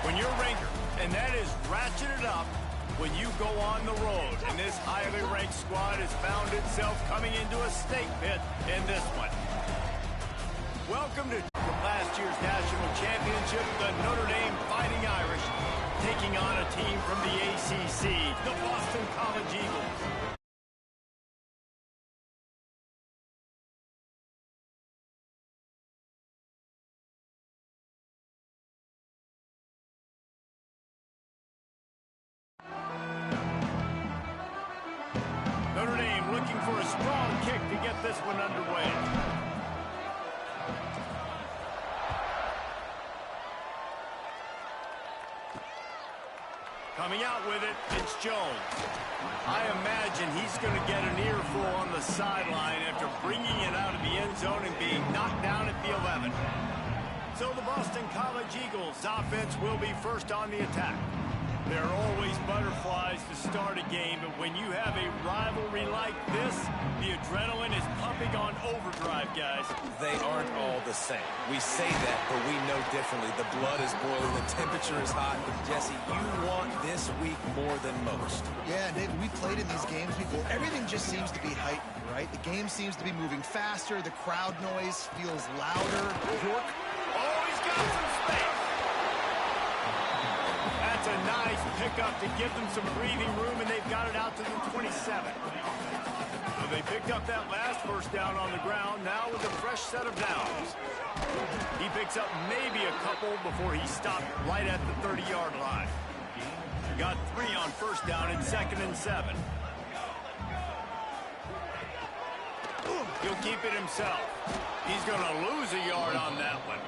When you're Ranger, and that is ratcheted up when you go on the road. And this highly ranked squad has found itself coming into a snake pit in this one. Welcome to last year's national championship, the Notre Dame Fighting Irish, taking on a team from the ACC, the Boston College Eagles. Notre Dame looking for a strong kick to get this one underway. Coming out with it, it's Jones. I imagine he's going to get an earful on the sideline after bringing it out of the end zone and being knocked down at the 11. So the Boston College Eagles offense will be first on the attack. There are always butterflies to start a game, but when you have a rivalry like this, the adrenaline is pumping on overdrive, guys. They aren't all the same. We say that, but we know differently. The blood is boiling, the temperature is hot. But Jesse, you want this week more than most. Yeah, David, we played in these games before. Everything just seems to be heightened, right? The game seems to be moving faster. The crowd noise feels louder. York. Oh, he's got some space. That's a nice pickup to give them some breathing room, and they've got it out to the 27. So they picked up that last first down on the ground, now with a fresh set of downs. He picks up maybe a couple before he stopped right at the 30-yard line. Got 3 on first down and 2nd and 7. He'll keep it himself. He's going to lose a yard on that one.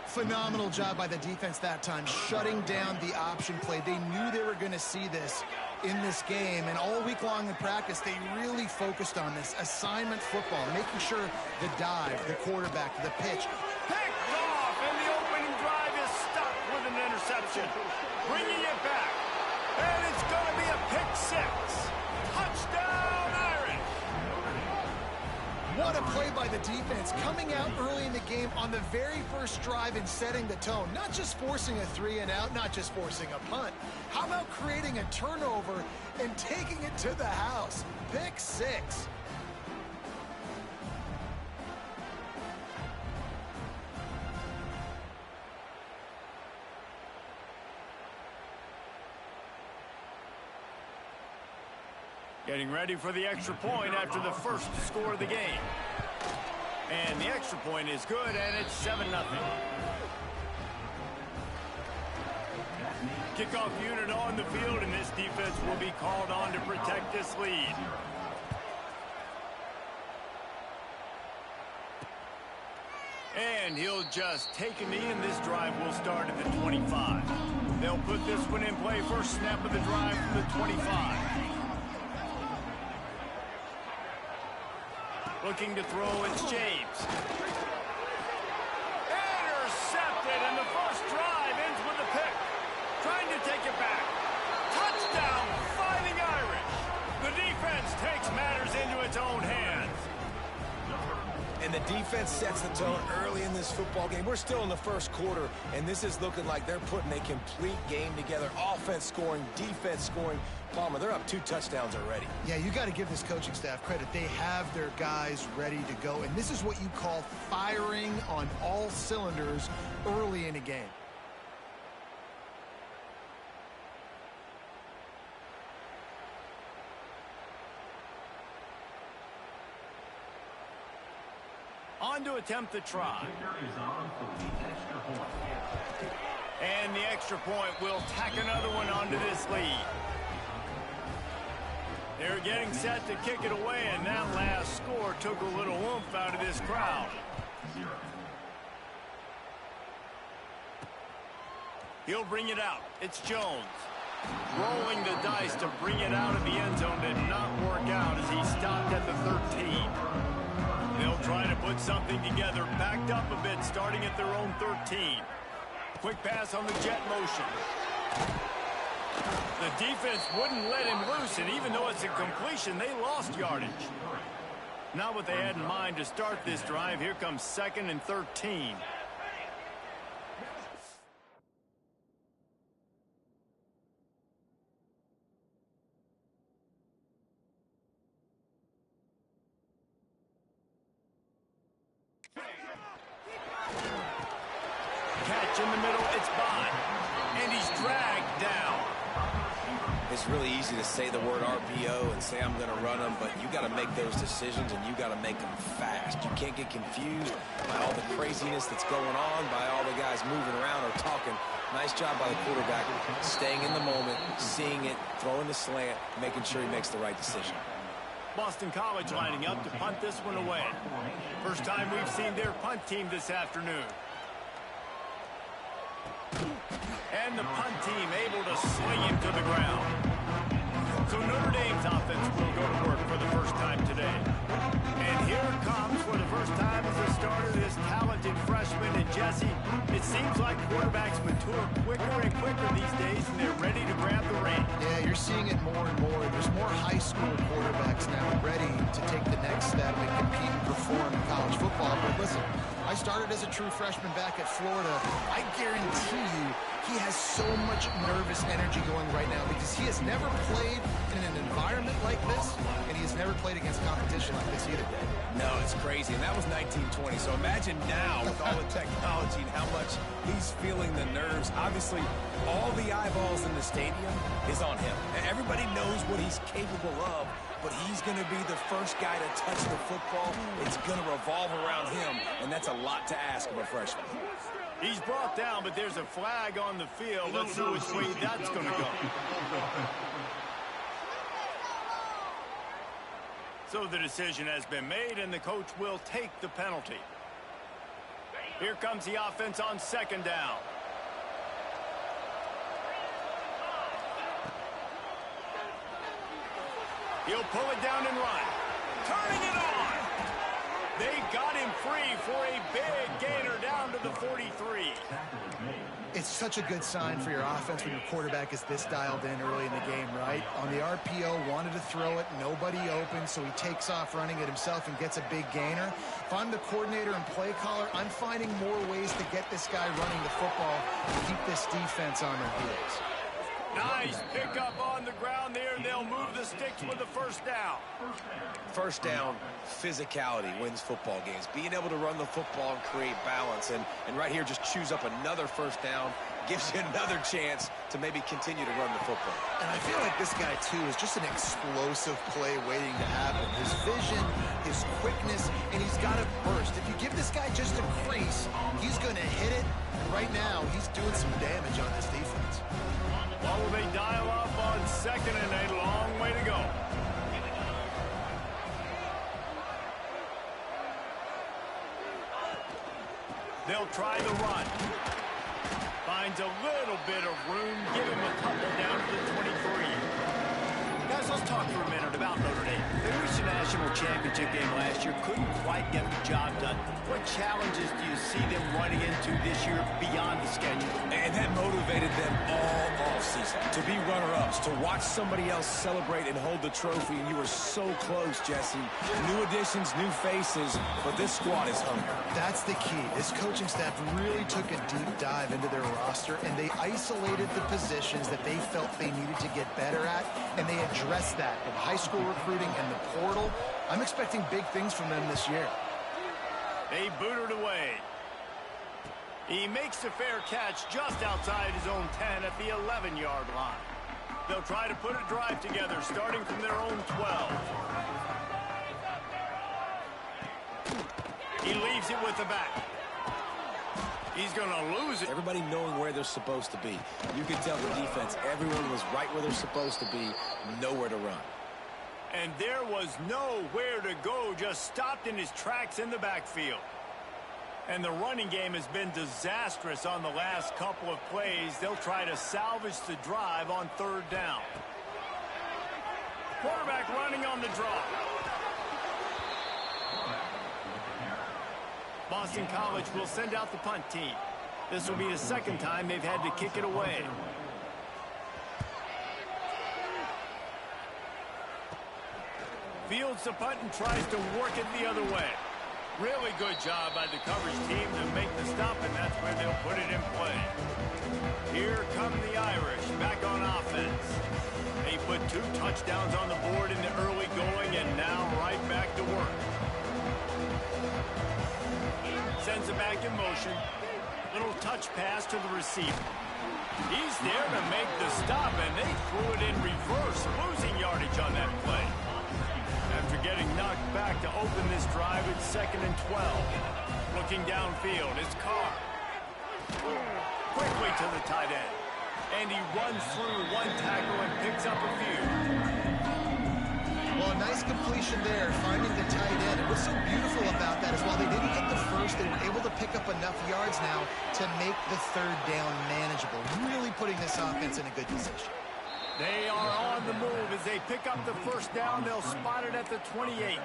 Phenomenal job by the defense that time, shutting down the option play. They knew they were going to see this in this game, and all week long in practice, they really focused on this assignment football, making sure the dive, the quarterback, the pitch. Picked off, and the opening drive is stopped with an interception. Bringing it back, and it's going to be a pick 6. Touchdown, Irish! What a play by the defense, coming out early in the game on the very first drive and setting the tone. Not just forcing a 3 and out, not just forcing a punt. How about creating a turnover and taking it to the house? Pick 6. Getting ready for the extra point after the first score of the game. And the extra point is good, and it's 7-0. Kickoff unit on the field, and this defense will be called on to protect this lead. And he'll just take a knee, and this drive will start at the 25. They'll put this one in play. First snap of the drive from the 25. Looking to throw, it's James. Intercepted, and the first drive ends with a pick. Trying to take it back. Touchdown, Fighting Irish. The defense takes matters into its own hands. And the defense sets the tone early in this football game. We're still in the first quarter, and this is looking like they're putting a complete game together. Offense scoring, defense scoring. Palmer, they're up 2 touchdowns already. Yeah, you got to give this coaching staff credit. They have their guys ready to go, and this is what you call firing on all cylinders early in a game. On to attempt the try. And the extra point will tack another one onto this lead. They're getting set to kick it away, and that last score took a little oomph out of this crowd. He'll bring it out. It's Jones. Rolling the dice to bring it out of the end zone did not work out as he stopped at the 13. They'll try to put something together, backed up a bit, starting at their own 13. Quick pass on the jet motion. The defense wouldn't let him loose, and even though it's a completion, they lost yardage. Not what they had in mind to start this drive. Here comes 2nd and 13. catch in the middle. It's by. And he's dragged down. It's really easy to say the word RPO and say I'm going to run them, but you got to make those decisions, and you got to make them fast. You can't get confused by all the craziness that's going on, by all the guys moving around or talking. Nice job by the quarterback, staying in the moment, seeing it, throwing the slant, making sure he makes the right decision. Boston College lining up to punt this one away. First time we've seen their punt team this afternoon. And the punt team able to sling him to the ground. So Notre Dame's offense will go to work for the first time today. And here comes for the first time as a starter this talented freshman. And Jesse, it seems like quarterbacks mature quicker and quicker these days, and they're ready to grab the reins. Yeah, you're seeing it more and more. There's more high school quarterbacks now ready to take the next step and compete and perform in college football. But listen, I started as a true freshman back at Florida. I guarantee you he has so much nervous energy going right now because he has never played in an environment like this, and he has never played against competition like this either. No, it's crazy, and that was 1920. So imagine now with all the technology and how much he's feeling the nerves. Obviously, all the eyeballs in the stadium is on him. Everybody knows what he's capable of, but he's going to be the first guy to touch the football. It's going to revolve around him, and that's a lot to ask of a freshman. He's brought down, but there's a flag on the field. Let's see which way that's going to go. So the decision has been made, and the coach will take the penalty. Here comes the offense on second down. He'll pull it down and run. Turning it on. They got him free for a big gainer down to the 43. It's such a good sign for your offense when your quarterback is this dialed in early in the game, right? On the RPO, wanted to throw it, nobody open, so he takes off running it himself and gets a big gainer. If I'm the coordinator and play caller, I'm finding more ways to get this guy running the football and keep this defense on their heels. Nice pickup on the ground there. They'll move the sticks with the first down. First down, physicality wins football games. Being able to run the football and create balance. And right here, just choose up another first down. Gives you another chance to maybe continue to run the football. And I feel like this guy, too, is just an explosive play waiting to happen. His vision, his quickness, and he's got a burst. If you give this guy just a crease, he's going to hit it. And right now, he's doing some damage on this defense. What will they dial up on second and a long way to go? They'll try the run. Finds a little bit of room. Give him a couple down to the 23. Guys, let's talk for a minute about Notre Dame. They reached the national championship game last year. Couldn't quite get the job done. What challenges do you see them running into this year beyond the schedule? And that motivated them all offseason to be runner-ups, to watch somebody else celebrate and hold the trophy. And you were so close, Jesse. New additions, new faces, but this squad is hungry. That's the key. This coaching staff really took a deep dive into their roster, and they isolated the positions that they felt they needed to get better at, and they addressed that in high school recruiting and the portal. I'm expecting big things from them this year. They boot it away. He makes the fair catch just outside his own 10 at the 11-yard line. They'll try to put a drive together starting from their own 12. He leaves it with the back. He's going to lose it. Everybody knowing where they're supposed to be. You could tell the defense, everyone was right where they're supposed to be, nowhere to run. And there was nowhere to go, just stopped in his tracks in the backfield. And the running game has been disastrous on the last couple of plays. They'll try to salvage the drive on third down. Quarterback running on the draw. Boston College will send out the punt team. This will be the second time they've had to kick it away. Fields the punt and tries to work it the other way. Really good job by the coverage team to make the stop, and that's where they'll put it in play. Here come the Irish back on offense. They put 2 touchdowns on the board in the early going, and now right back to work. Sends it back in motion. Little touch pass to the receiver. He's there to make the stop, and they threw it in reverse, losing yardage on that play. After getting knocked back to open this drive, it's 2nd and 12. Looking downfield, it's Carr. Quickly to the tight end. And he runs through one tackle and picks up a few. Well, a nice completion there, finding the tight end. And what's so beautiful about that is while they didn't get the first, they were able to pick up enough yards now to make the 3rd down manageable. Really putting this offense in a good position. They are on the move as they pick up the 1st down. They'll spot it at the 28.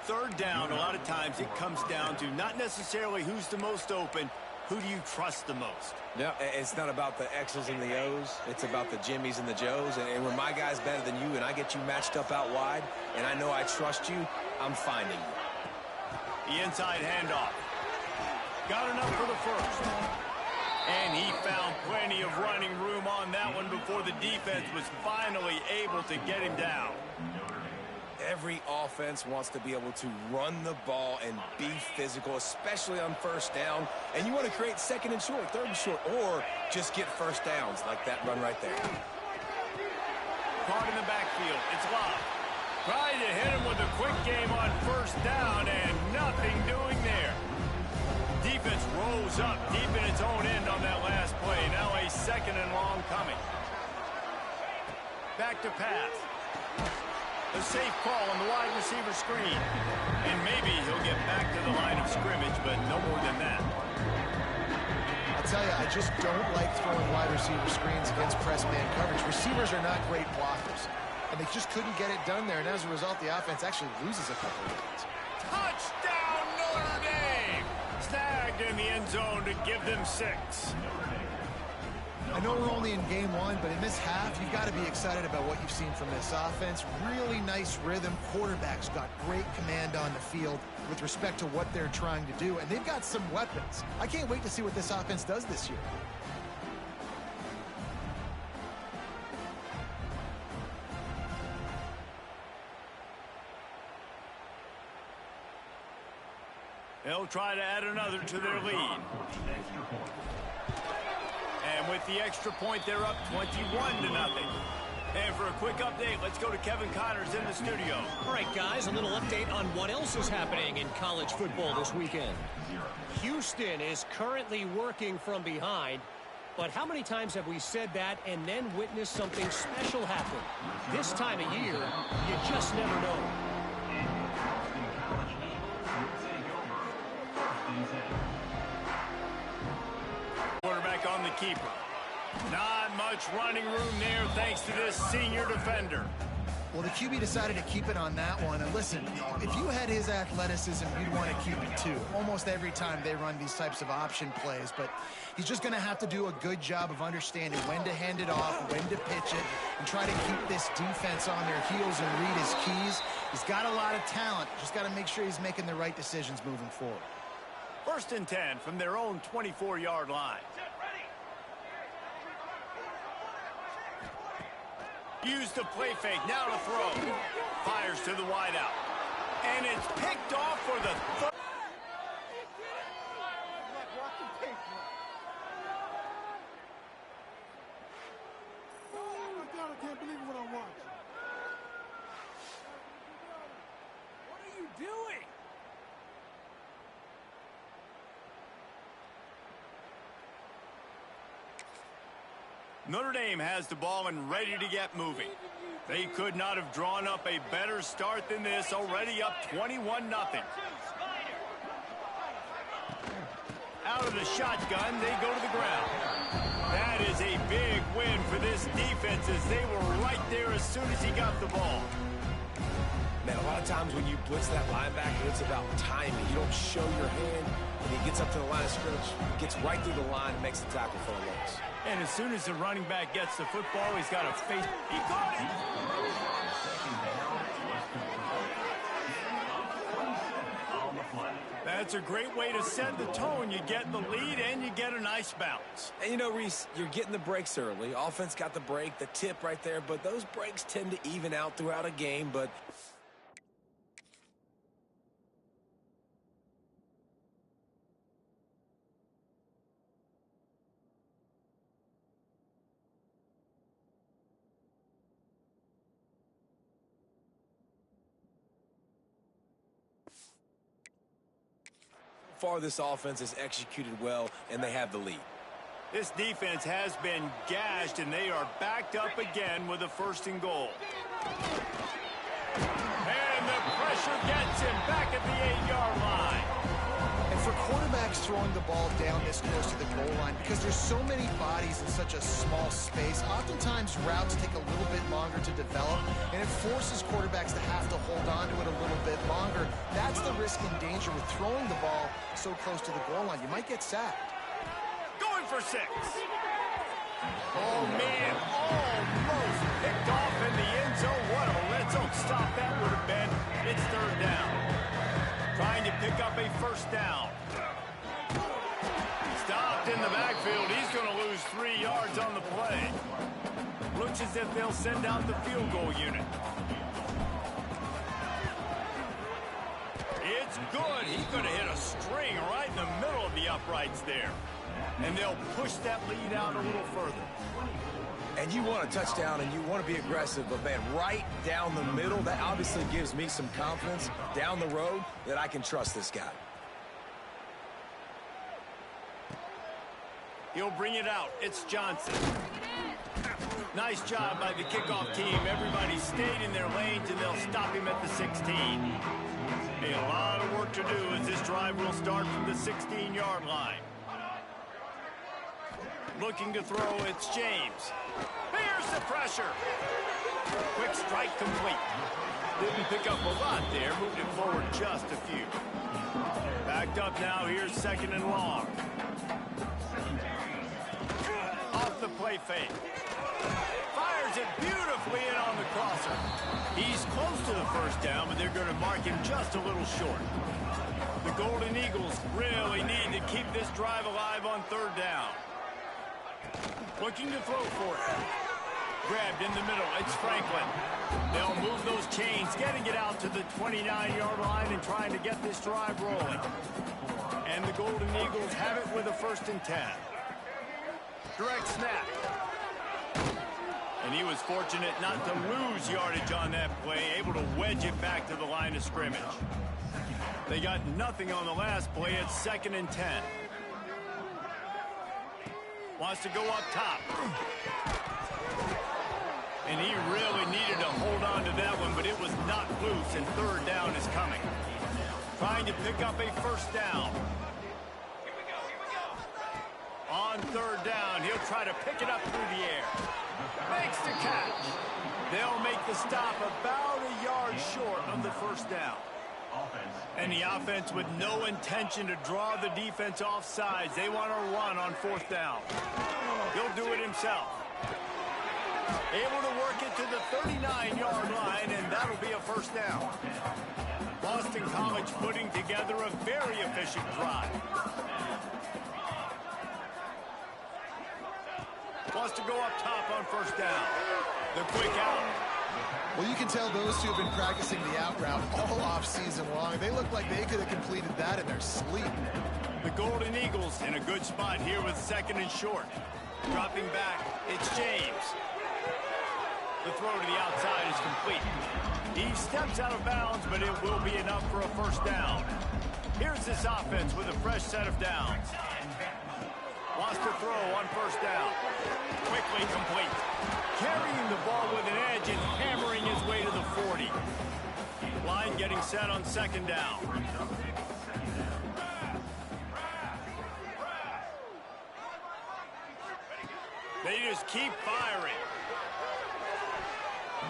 3rd down, a lot of times it comes down to not necessarily who's the most open, who do you trust the most? No, it's not about the X's and the O's. It's about the Jimmies and the Joes. And when my guy's better than you and I get you matched up out wide and I know I trust you, I'm finding you. The inside handoff. Got enough for the 1st. And he found plenty of running room on that one before the defense was finally able to get him down. Every offense wants to be able to run the ball and be physical, especially on 1st down. And you want to create 2nd and short, 3rd and short, or just get 1st downs like that run right there. Caught in the backfield. It's Love. Trying to hit him with a quick game on 1st down and nothing doing there. Defense rolls up deep in its own end on that last play. Now a 2nd and long coming. Back to pass. A safe call on the wide receiver screen. And maybe he'll get back to the line of scrimmage, but no more than that. I'll tell you, I just don't like throwing wide receiver screens against press man coverage. Receivers are not great blockers, and they just couldn't get it done there. And as a result, the offense actually loses a couple of yards. Touchdown, Notre Dame! Snagged in the end zone to give them 6. I know we're only in game 1, but in this half, you've got to be excited about what you've seen from this offense. Really nice rhythm. Quarterback's got great command on the field with respect to what they're trying to do, and they've got some weapons. I can't wait to see what this offense does this year. They'll try to add another to their lead. And with the extra point, they're up 21-0. And for a quick update, let's go to Kevin Connors in the studio. All right, guys, a little update on what else is happening in college football this weekend. Houston is currently working from behind, but how many times have we said that and then witnessed something special happen? This time of year, you just never know. Quarterback on the keeper. Not much running room there thanks to this senior defender. Well, the QB decided to keep it on that one. And listen, if you had his athleticism, you'd want to keep it too. Almost every time they run these types of option plays. But he's just going to have to do a good job of understanding when to hand it off, when to pitch it, and try to keep this defense on their heels and read his keys. He's got a lot of talent. Just got to make sure he's making the right decisions moving forward. 1st and 10 from their own 24-yard line. Use the play fake, now to throw. Fires to the wideout. And it's picked off for the third. Oh my God, I can't believe what I'm watching. What are you doing? Notre Dame has the ball and ready to get moving. They could not have drawn up a better start than this, already up 21-0. Out of the shotgun, they go to the ground. That is a big win for this defense as they were right there as soon as he got the ball. Man, a lot of times when you blitz that linebacker, it's about timing. You don't show your hand, and he gets up to the line of scrimmage, gets right through the line, and makes the tackle for a loss. And as soon as the running back gets the football, he's got a face. He caught it! That's a great way to set the tone. You get the lead, and you get a nice bounce. And you know, Reese, you're getting the breaks early. Offense got the break, the tip right there, but those breaks tend to even out throughout a game, but far this offense has executed well, and they have the lead. This defense has been gashed, and they are backed up again with a 1st and goal. And the pressure gets him back at the 8-yard line. And for quarterbacks throwing the ball down this close to the goal line, because there's so many bodies in such a small space, oftentimes routes take a little bit longer to develop, and it forces quarterbacks to have to hold on to it a little bit longer. That's the risk and danger with throwing the ball so close to the goal line. You might get sacked. Going for 6. Oh, man, almost picked off in the end zone. What a red zone stop that would have been. It's 3rd down. Trying to pick up a 1st down. Stopped in the backfield. He's going to lose 3 yards on the play. Looks as if they'll send out the field goal unit. It's good. He's going to hit a string right in the middle of the uprights there. And they'll push that lead out a little further. And you want a touchdown, and you want to be aggressive, but, man, right down the middle, that obviously gives me some confidence down the road that I can trust this guy. He'll bring it out. It's Johnson. Nice job by the kickoff team. Everybody stayed in their lanes, and they'll stop him at the 16. A lot of work to do as this drive will start from the 16-yard line. Looking to throw, it's James. Here's the pressure. Quick strike complete. Didn't pick up a lot there. Moved it forward just a few. Backed up now. Here's 2nd and long. Off the play fake. Fires it beautifully in on the crosser. He's close to the 1st down, but they're going to mark him just a little short. The Golden Eagles really need to keep this drive alive on 3rd down. Looking to throw for it. Grabbed in the middle. It's Franklin. They'll move those chains, getting it out to the 29-yard line and trying to get this drive rolling. And the Golden Eagles have it with a 1st and 10. Direct snap. And he was fortunate not to lose yardage on that play, able to wedge it back to the line of scrimmage. They got nothing on the last play. It's 2nd and 10. Wants to go up top. And he really needed to hold on to that one, but it was not loose, and 3rd down is coming. Trying to pick up a 1st down. On 3rd down, he'll try to pick it up through the air. Makes the catch. They'll make the stop about a yard short of the 1st down. And the offense with no intention to draw the defense off sides. They want to run on 4th down. He'll do it himself. Able to work it to the 39-yard line, and that'll be a 1st down. Boston College putting together a very efficient drive. Wants to go up top on 1st down. The quick out. Well, you can tell those two have been practicing the out route all off season long. They look like they could have completed that in their sleep. The Golden Eagles in a good spot here with 2nd and short. Dropping back, it's James. The throw to the outside is complete. He steps out of bounds, but it will be enough for a 1st down. Here's this offense with a fresh set of downs. Wants to throw on 1st down. Quickly complete. Carrying the ball with an edge and hammering his way to the 40. Line getting set on 2nd down. They just keep firing.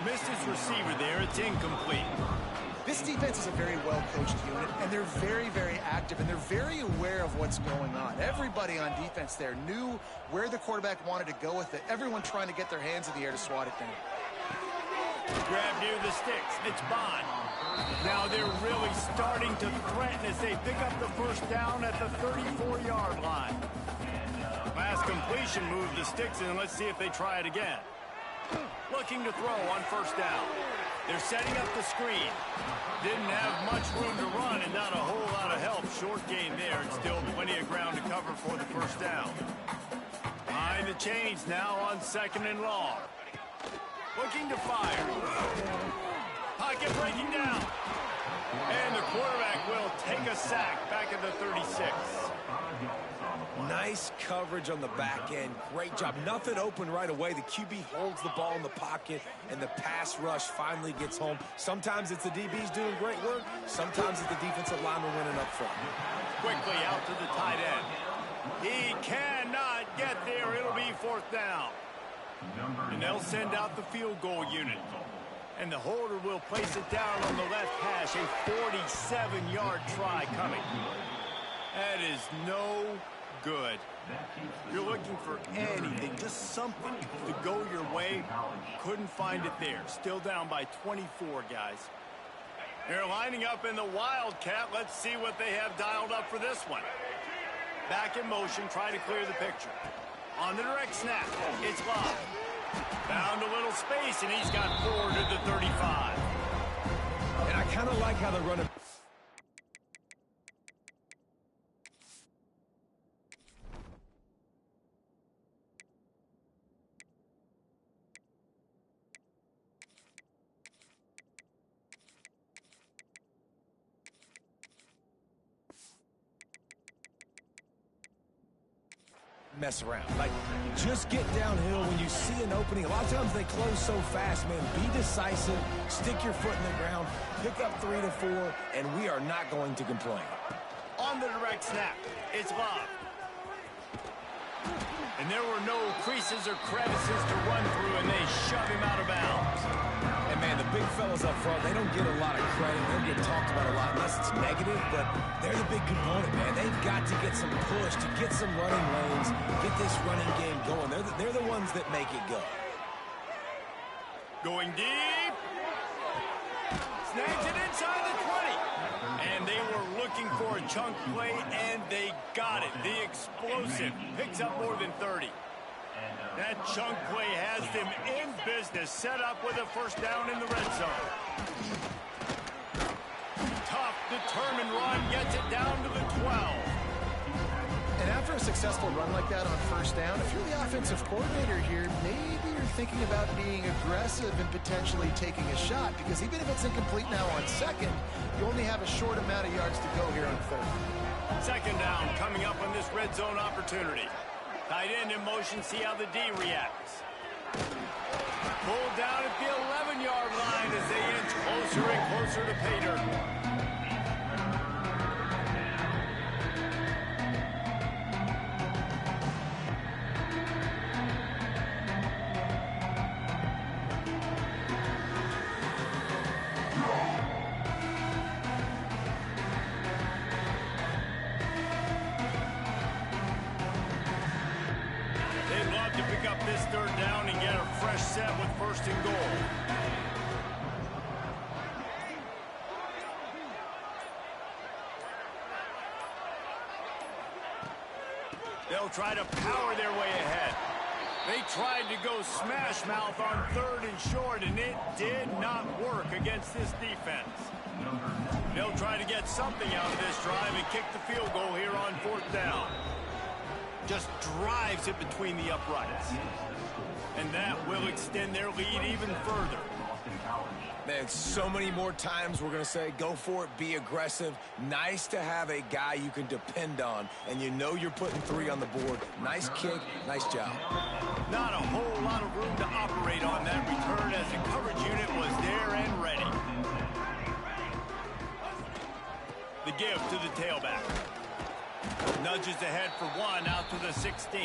Missed his receiver there. It's incomplete. This defense is a very well-coached unit, and they're very, very active, and they're very aware of what's going on. Everybody on defense there knew where the quarterback wanted to go with it. Everyone trying to get their hands in the air to swat it down. Grab near the sticks. It's Bond. Now they're really starting to threaten as they pick up the 1st down at the 34-yard line. Last completion moved the sticks in. Let's see if they try it again. Looking to throw on 1st down. They're setting up the screen. Didn't have much room to run and not a whole lot of help. Short gain there and still plenty of ground to cover for the 1st down. Behind the chains now on 2nd and long. Looking to fire. Pocket breaking down. And the quarterback will take a sack back at the 36. Nice coverage on the back end. Great job. Nothing open right away. The QB holds the ball in the pocket, and the pass rush finally gets home. Sometimes it's the DBs doing great work. Sometimes it's the defensive lineman winning up front. Quickly out to the tight end. He cannot get there. It'll be fourth down. And they'll send out the field goal unit. And the holder will place it down on the left hash. A 47-yard try coming. That is no good. You're looking for anything, just something to go your way. Couldn't find it there. Still down by 24, guys. They're lining up in the Wildcat. Let's see what they have dialed up for this one. Back in motion, try to clear the picture. On the direct snap, it's Love. Found a little space, and he's got 4 to the 35. And I kind of like how they're running. Mess around. Like, just get downhill when you see an opening. A lot of times they close so fast, man. Be decisive, stick your foot in the ground, pick up 3 to 4, and we are not going to complain. On the direct snap, it's Love. And there were no creases or crevices to run through, and they shove him out of bounds. And, man, the big fellas up front, they don't get a lot of credit. They don't get talked about a lot unless it's negative, but they're the big component, man. They've got to get some push, to get some running lanes, get this running game going. They're the ones that make it go. Going deep. Snags it inside the 20. And they were looking for a chunk play, and they got it. The explosive picks up more than 30. That chunk play has them in business, set up with a first down in the red zone. Tough, determined run, gets it down to the 12. And after a successful run like that on first down, if you're the offensive coordinator here, maybe you're thinking about being aggressive and potentially taking a shot, because even if it's incomplete now on second, you only have a short amount of yards to go here on third. Second down coming up on this red zone opportunity. Tight end in motion, see how the D reacts. Pulled down at the 11-yard line as they inch closer and closer to pay dirt. This third down and get a fresh set with first and goal. They'll try to power their way ahead. They tried to go smash mouth on third and short, and it did not work against this defense. They'll try to get something out of this drive and kick the field goal here on fourth down. Just drives it between the uprights. And that will extend their lead even further. Man, so many more times we're going to say, go for it, be aggressive. Nice to have a guy you can depend on, and you know you're putting 3 on the board. Nice kick, nice job. Not a whole lot of room to operate on that return as the coverage unit was there and ready. The give to the tailback. Nudges ahead for 1 out to the 16.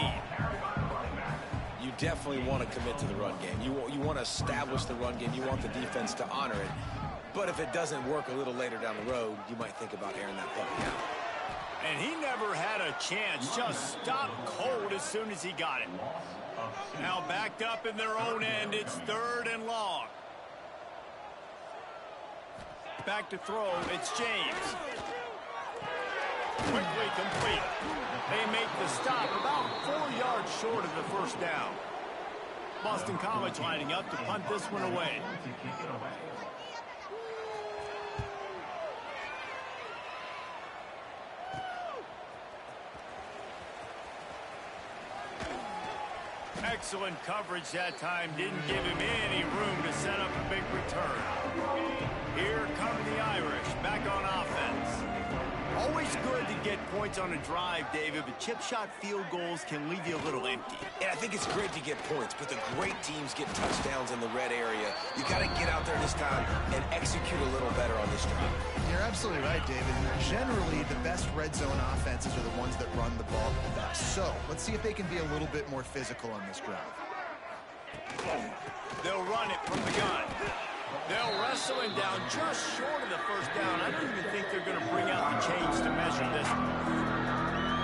You definitely want to commit to the run game. You want to establish the run game. You want the defense to honor it. But if it doesn't work a little later down the road, you might think about airing that puppy out. And he never had a chance. Just stopped cold as soon as he got it. Now backed up in their own end. It's 3rd and long. Back to throw. It's James. Quickly complete. They make the stop about 4 yards short of the first down. Boston College lining up to punt this one away. Excellent coverage that time. Didn't give him any room to set up a big return. Here come the Irish back on offense. Always good to get points on a drive, David, but chip shot field goals can leave you a little empty. And I think it's great to get points, but the great teams get touchdowns in the red area. You got to get out there this time and execute a little better on this drive. You're absolutely right, David. Generally, the best red zone offenses are the ones that run the ball the best. So let's see if they can be a little bit more physical on this drive. They'll run it from the gun. They'll wrestle him down just short of the first down. I don't even think they're going to bring out the chains to measure this one.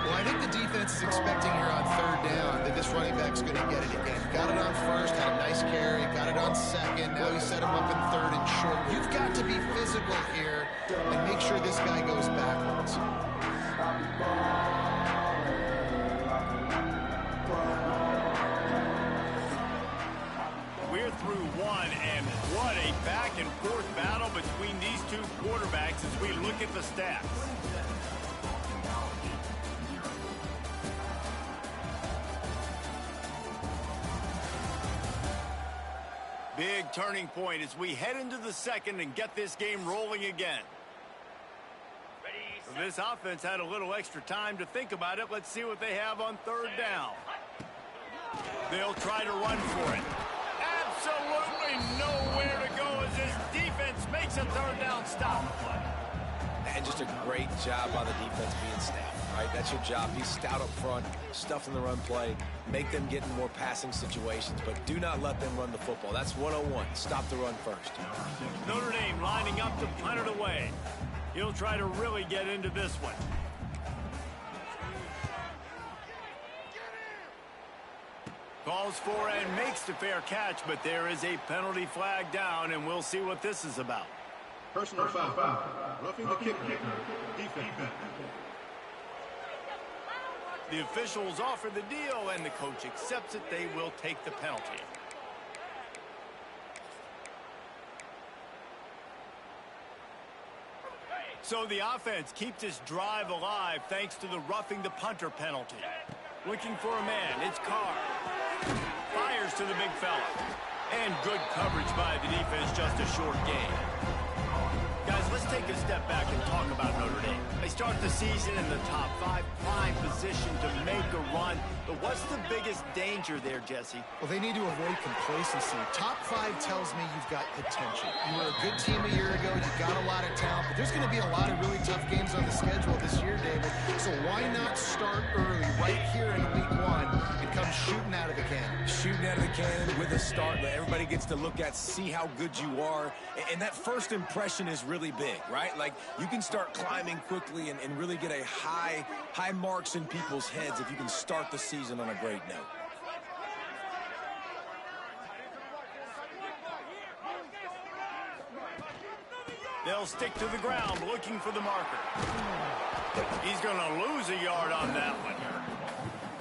Well, I think the defense is expecting here on third down that this running back's going to get it again. Got it on first, had a nice carry, got it on second. Now he set him up in third and short. You've got to be physical here and make sure this guy goes backwards. We're through one, and what a back-and-forth battle between these two quarterbacks as we look at the stats. Big turning point as we head into the second and get this game rolling again. This offense had a little extra time to think about it. Let's see what they have on third down. They'll try to run for it. Absolutely nowhere to go as this defense makes a third down stop. And just a great job by the defense being stout, right? That's your job. Be stout up front, stuff in the run play, make them get in more passing situations, but do not let them run the football. That's 101. Stop the run first. Notre Dame lining up to punt it away. He'll try to really get into this one. Calls for and makes the fair catch, but there is a penalty flag down, and we'll see what this is about. Personal foul. Roughing the kicker. Defense. The officials offer the deal, and the coach accepts it. They will take the penalty. So the offense keeps this drive alive thanks to the roughing the punter penalty. Looking for a man. It's Carr. Fires to the big fella. And good coverage by the defense, just a short gain. Guys, let's take a step back and talk about Notre Dame. They start the season in the top 5, prime position to make a run. But what's the biggest danger there, Jesse? Well, they need to avoid complacency. Top 5 tells me you've got potential. You were a good team a year ago. You've got a lot of talent. But there's going to be a lot of really tough games on the schedule this year, David. So why not start early right here in week 1 and come shooting out of the cannon? Shooting out of the cannon with a start that everybody gets to look at, see how good you are. And that first impression is really big, right? Like, you can start climbing quickly and really get a high marks in people's heads if you can start the season on a great note. They'll stick to the ground looking for the marker. He's going to lose a yard on that one.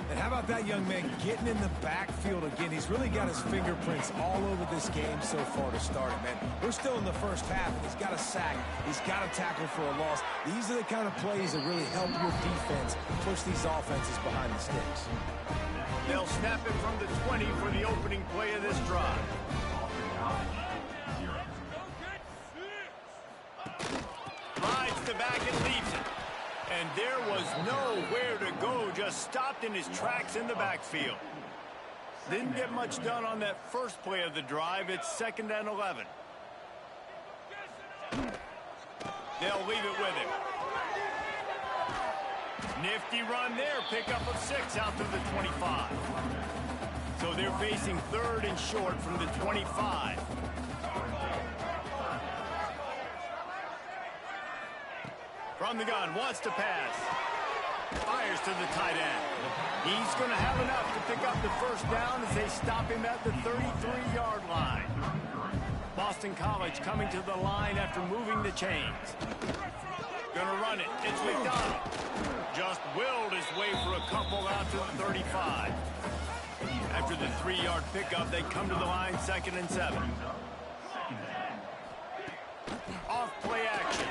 And how about that young man getting in the backfield again? He's really got his fingerprints all over this game so far to start it, man. We're still in the first half, and he's got a sack. He's got a tackle for a loss. These are the kind of plays that really help your defense push these offenses behind the sticks. They'll snap it from the 20 for the opening play of this drive. Rides the back and leaves it. And there was nowhere to go, just stopped in his tracks in the backfield. Didn't get much done on that first play of the drive. It's 2nd and 11. They'll leave it with him. Nifty run there, pickup of 6 out to the 25. So they're facing 3rd and short from the 25. From the gun, wants to pass. Fires to the tight end. He's going to have enough to pick up the first down as they stop him at the 33-yard line. Boston College coming to the line after moving the chains. Going to run it. It's McDonald. Just willed his way for a couple out to the 35. After the 3-yard pickup, they come to the line 2nd and 7. Off play action.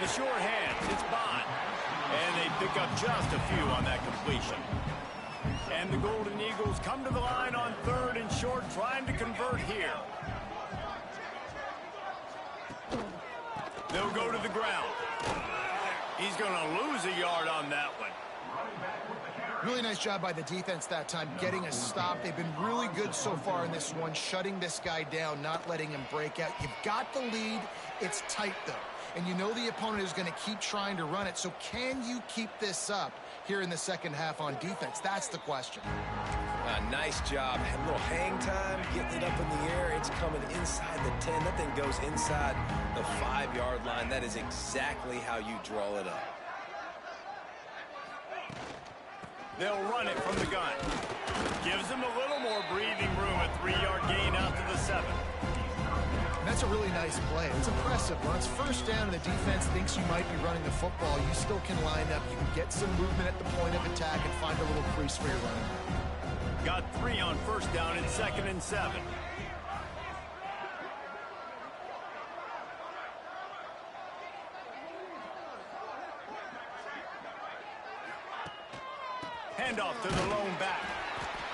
The short hands, it's Bond. And they pick up just a few on that completion. And the Golden Eagles come to the line on 3rd and short, trying to convert here. They'll go to the ground. He's going to lose a yard on that one. Really nice job by the defense that time, getting a stop. They've been really good so far in this one, shutting this guy down, not letting him break out. You've got the lead. It's tight, though. And you know the opponent is going to keep trying to run it. So can you keep this up here in the second half on defense? That's the question. Nice job. A little hang time, getting it up in the air. It's coming inside the 10. That thing goes inside the 5-yard line. That is exactly how you draw it up. They'll run it from the gun. Gives them a little more breathing room. A 3-yard gain out to the 7. That's a really nice play. It's impressive. When it's first down and the defense thinks you might be running the football, you still can line up. You can get some movement at the point of attack and find a little crease for your running back. Got 3 on first down and 2nd and 7. Handoff to the lone back.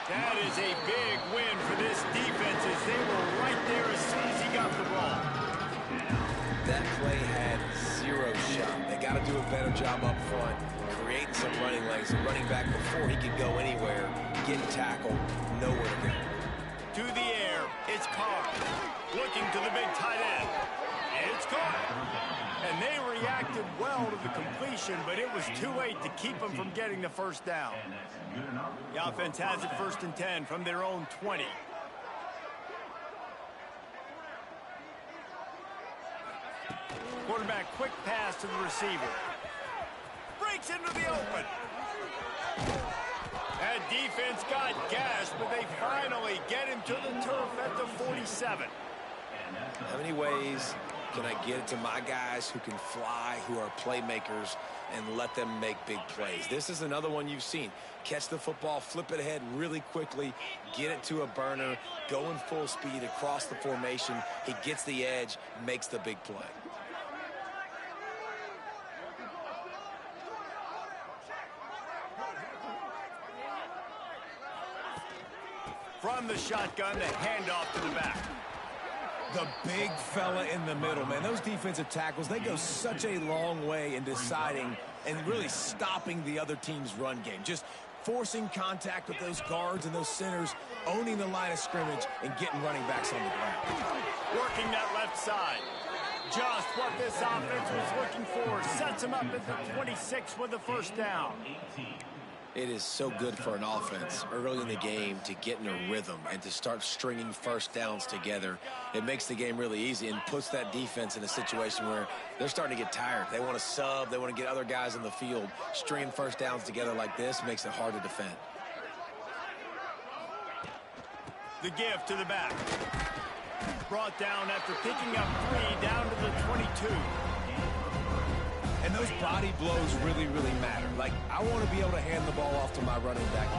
That is a big win for this defense as they were right there as soon as he got the ball. That play had 0 shot. They got to do a better job up front, creating some running lanes. The running back, before he could go anywhere, getting tackled, nowhere to go. To the air, it's Carr. Looking to the big tight end. It's caught. And they reacted well to the completion, but it was too late to keep them from getting the first down. The offense has it 1st and 10 from their own 20. Quarterback, quick pass to the receiver. Breaks into the open. That defense got gashed, but they finally get him to the turf at the 47. How many ways can I get it to my guys who can fly, who are playmakers, and let them make big plays? This is another one you've seen. Catch the football, flip it ahead really quickly, get it to a burner, go in full speed across the formation. He gets the edge, makes the big play. From the shotgun, the handoff to the back. The big fella in the middle, man. Those defensive tackles, they go such a long way in deciding and really stopping the other team's run game. Just forcing contact with those guards and those centers, owning the line of scrimmage, and getting running backs on the ground. Working that left side. Just what this offense was looking for. Sets him up at the 26 with the first down. It is so good for an offense early in the game to get in a rhythm and to start stringing first downs together. It makes the game really easy and puts that defense in a situation where they're starting to get tired. They want to sub. They want to get other guys in the field. Stringing first downs together like this makes it hard to defend. The give to the back. Brought down after picking up 3 down to the 22. And those body blows really, really matter. Like, I want to be able to hand the ball off to my running back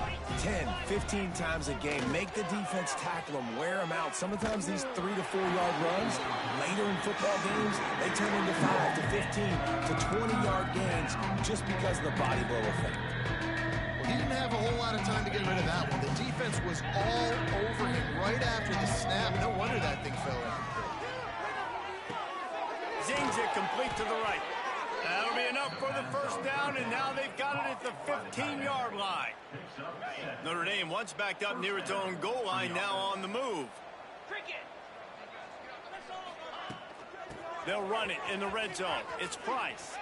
10, 15 times a game. Make the defense tackle them, wear them out. Sometimes these 3 to 4 yard runs, later in football games, they turn into 5 to 15 to 20-yard gains just because of the body blow effect. Well, he didn't have a whole lot of time to get rid of that one. The defense was all over him right after the snap. No wonder that thing fell in. Zings it complete to the right. That'll be enough for the first down, and now they've got it at the 15-yard line. Notre Dame once backed up near its own goal line, now on the move. They'll run it in the red zone. It's Price.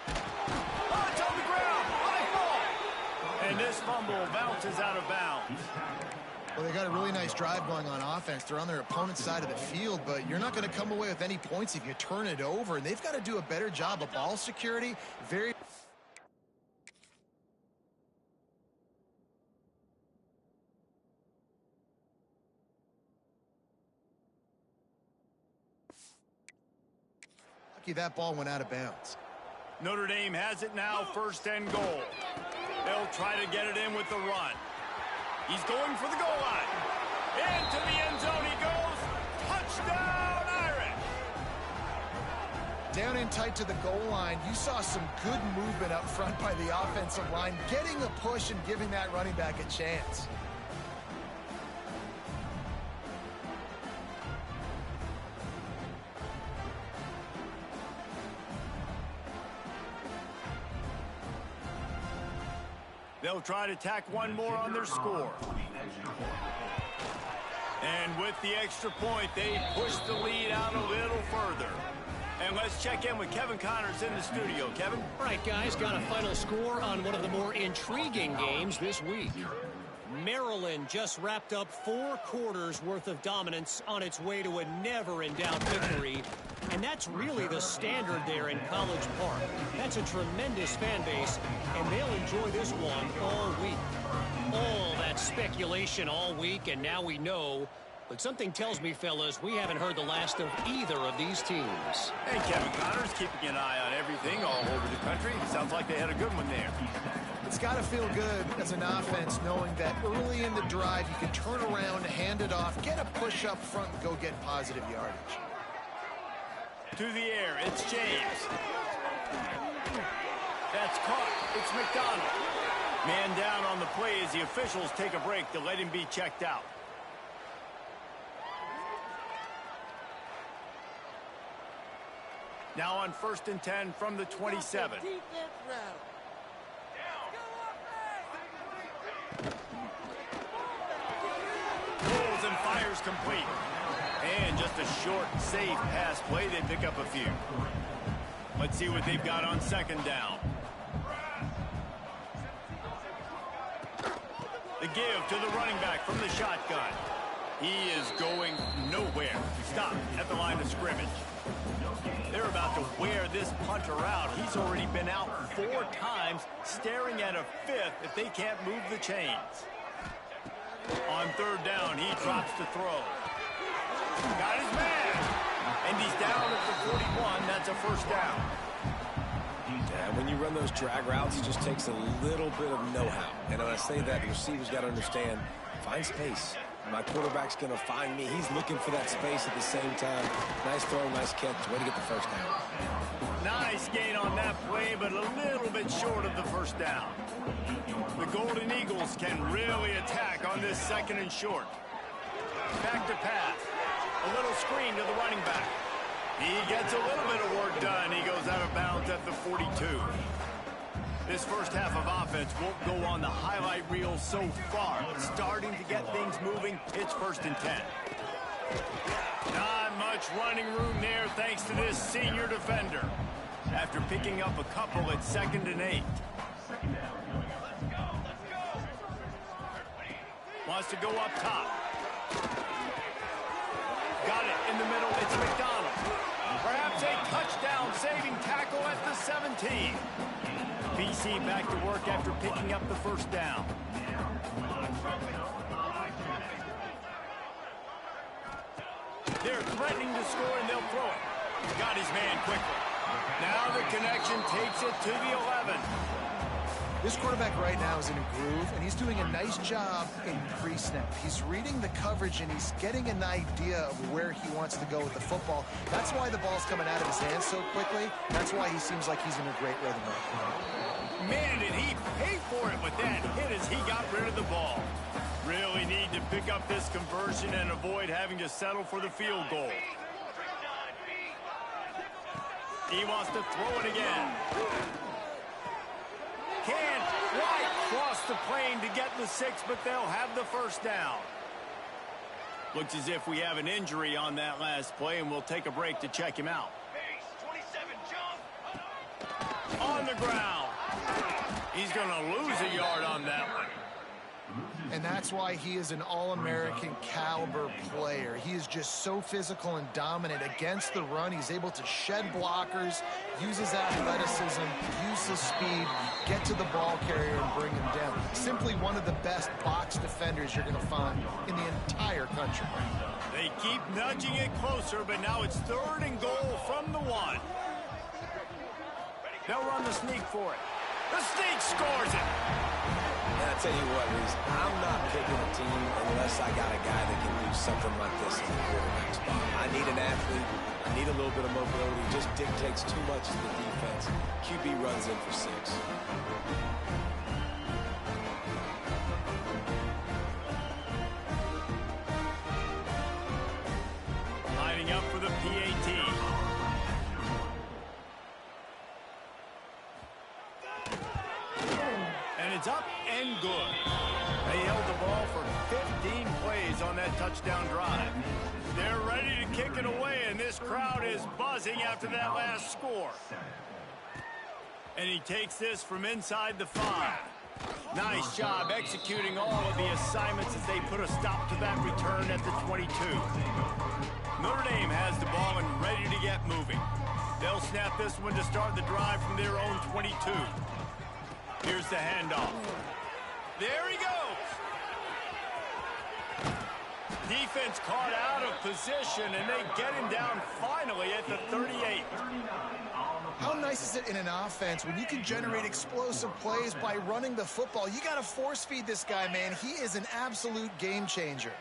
Oh, it's on the ground. High ball. And this fumble bounces out of bounds. Well, they got a really nice drive going on offense. They're on their opponent's side of the field, but you're not going to come away with any points if you turn it over. And they've got to do a better job of ball security. Very lucky that ball went out of bounds. Notre Dame has it now, 1st and goal. They'll try to get it in with the run. He's going for the goal line. Into the end zone he goes. Touchdown, Irish! Down in tight to the goal line, you saw some good movement up front by the offensive line, getting a push and giving that running back a chance. They'll try to tack one more on their score. And with the extra point, they push the lead out a little further. And let's check in with Kevin Connors in the studio. Kevin? All right, guys, got a final score on one of the more intriguing games this week. Maryland just wrapped up 4 quarters worth of dominance on its way to a never-in-doubt victory. And that's really the standard there in College Park. That's a tremendous fan base, and they'll enjoy this one all week. All that speculation all week, and now we know. But something tells me, fellas, we haven't heard the last of either of these teams. Hey, Kevin Connors, keeping an eye on everything all over the country. Sounds like they had a good one there. It's got to feel good as an offense knowing that early in the drive you can turn around, hand it off, get a push up front, and go get positive yardage. To the air, it's James. That's caught. It's McDonald. Man down on the play as the officials take a break to let him be checked out. Now on 1st and 10 from the 27. Rolls and fires complete. And just a short, safe pass play. They pick up a few. Let's see what they've got on 2nd down. The give to the running back from the shotgun. He is going nowhere. Stop at the line of scrimmage. They're about to wear this punter out. He's already been out 4 times, staring at a 5th if they can't move the chains. On 3rd down, he drops to throw. Got his man. And he's down at the 41. That's a 1st down. Yeah, when you run those drag routes, it just takes a little bit of know-how. And when I say that, the receiver's got to understand, find space. My quarterback's going to find me. He's looking for that space at the same time. Nice throw, nice catch. Way to get the 1st down. Nice gain on that play, but a little bit short of the 1st down. The Golden Eagles can really attack on this 2nd and short. Back to pass. A little screen to the running back. He gets a little bit of work done. He goes out of bounds at the 42. This first half of offense won't go on the highlight reel so far. Starting to get things moving. It's 1st and 10. Not much running room there thanks to this senior defender. After picking up a couple at 2nd and 8. Wants to go up top. Got it in the middle. It's McDonald. Perhaps a touchdown saving tackle at the 17. BC back to work after picking up the 1st down. They're threatening to score, and they'll throw it. Got his man quickly. Now the connection takes it to the 11. This quarterback right now is in a groove, and he's doing a nice job in pre-snap. He's reading the coverage, and he's getting an idea of where he wants to go with the football. That's why the ball's coming out of his hands so quickly. That's why he seems like he's in a great rhythm right now. Man, did he pay for it with that hit as he got rid of the ball. Really need to pick up this conversion and avoid having to settle for the field goal. He wants to throw it again. Can't quite cross the plane to get the 6, but they'll have the 1st down. Looks as if we have an injury on that last play, and we'll take a break to check him out. On the ground. He's going to lose a yard on that one. And that's why he is an All-American caliber player. He is just so physical and dominant against the run. He's able to shed blockers, use his athleticism, use his speed, get to the ball carrier and bring him down. Simply one of the best box defenders you're going to find in the entire country. They keep nudging it closer, but now it's 3rd and goal from the 1. They'll run the sneak for it. The sneak scores it. And I tell you what, Reese, I'm not picking a team unless I got a guy that can do something like this in the quarterback spot. I need an athlete. I need a little bit of mobility. It just dictates too much to the defense. QB runs in for 6. Lining up for the PAT. It's up and good. They held the ball for 15 plays on that touchdown drive. They're ready to kick it away, and this crowd is buzzing after that last score. And he takes this from inside the 5. Nice job executing all of the assignments as they put a stop to that return at the 22. Notre Dame has the ball and ready to get moving. They'll snap this one to start the drive from their own 22. Here's the handoff. There he goes. Defense caught out of position, and they get him down finally at the 38. How nice is it in an offense when you can generate explosive plays by running the football? You got to force feed this guy, man. He is an absolute game changer.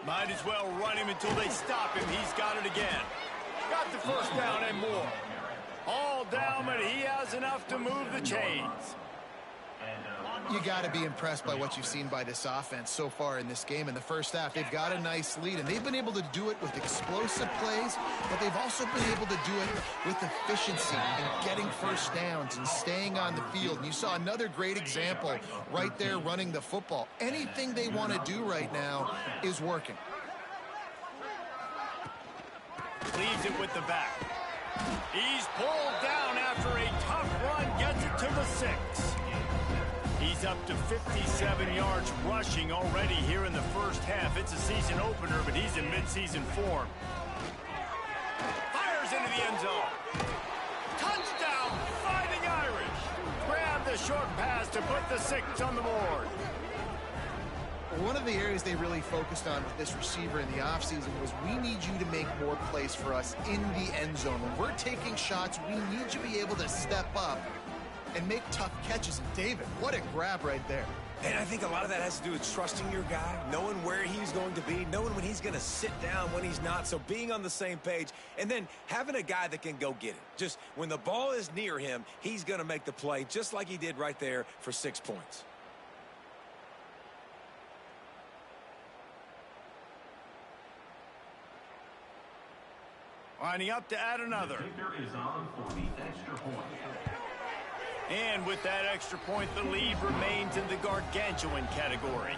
Might as well run him until they stop him. He's got it again. Got the first down and more. All down, but he has enough to move the chains. You got to be impressed by what you've seen by this offense so far in this game. In the first half, they've got a nice lead, and they've been able to do it with explosive plays, but they've also been able to do it with efficiency and getting first downs and staying on the field. And you saw another great example right there running the football. Anything they want to do right now is working. Leaves it with the back. He's pulled down after a tough run, gets it to the 6. He's up to 57 yards rushing already here in the first half. It's a season opener, but he's in midseason form. Fires into the end zone. Touchdown, Fighting Irish. Grab the short pass to put the 6 on the board. One of the areas they really focused on with this receiver in the offseason was we need you to make more plays for us in the end zone. When we're taking shots, we need you to be able to step up and make tough catches. And David, what a grab right there. And I think a lot of that has to do with trusting your guy, knowing where he's going to be, knowing when he's going to sit down, when he's not. So being on the same page, and then having a guy that can go get it. Just when the ball is near him, he's going to make the play, just like he did right there for 6 points. Lining up to add another. And with that extra point, the lead remains in the gargantuan category.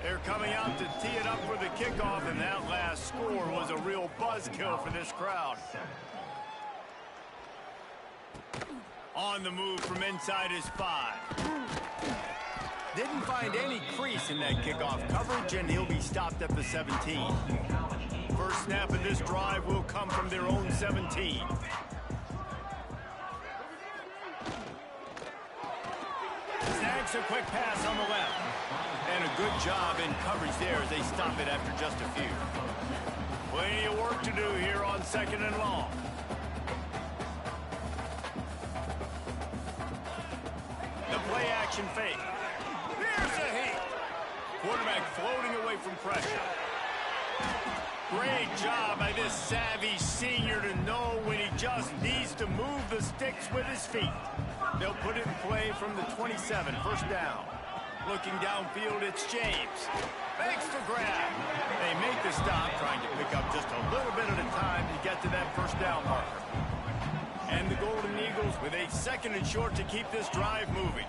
They're coming out to tee it up for the kickoff, and that last score was a real buzzkill for this crowd. On the move from inside his 5. Didn't find any crease in that kickoff coverage, and he'll be stopped at the 17. First snap of this drive will come from their own 17. Snags a quick pass on the left. And a good job in coverage there as they stop it after just a few. Plenty of work to do here on 2nd and long. The play action fake. Here's a hit. Quarterback floating away from pressure. Great job by this savvy senior to know when he just needs to move the sticks with his feet. They'll put it in play from the 27, first down. Looking downfield, it's James. Fakes to grab. They make the stop, trying to pick up just a little bit at a time to get to that first down marker. And the Golden Eagles with a 2nd and short to keep this drive moving.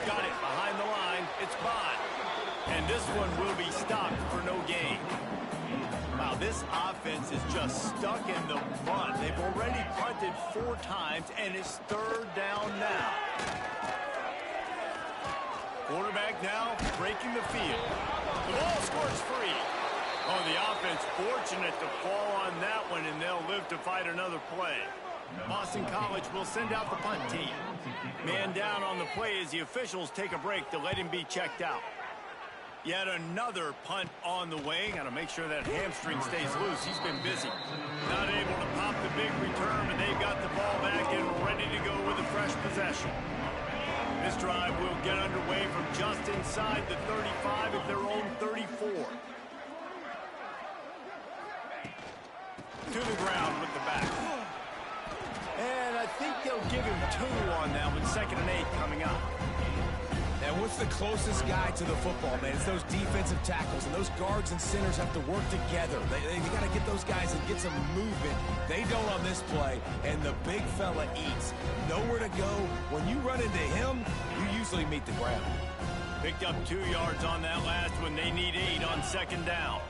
Got it behind the line. It's Bond. And this one will be stopped for no gain. Wow, this offense is just stuck in the mud. They've already punted 4 times, and it's 3rd down now. Quarterback now breaking the field. The ball scores free. Oh, the offense fortunate to fall on that one, and they'll live to fight another play. Boston College will send out the punt team. Man down on the play as the officials take a break to let him be checked out. Yet another punt on the way. Got to make sure that hamstring stays loose. He's been busy. Not able to pop the big return, but they've got the ball back and ready to go with a fresh possession. This drive will get underway from just inside the 35 at their own 34. To the ground with the back. 2 on that with 2nd and 8 coming up. And what's the closest guy to the football, man? It's those defensive tackles, and those guards and centers have to work together. They got to get those guys and get some movement. They don't on this play, and the big fella eats. Nowhere to go. When you run into him, you usually meet the ground. Picked up 2 yards on that last one. They need 8 on 2nd down.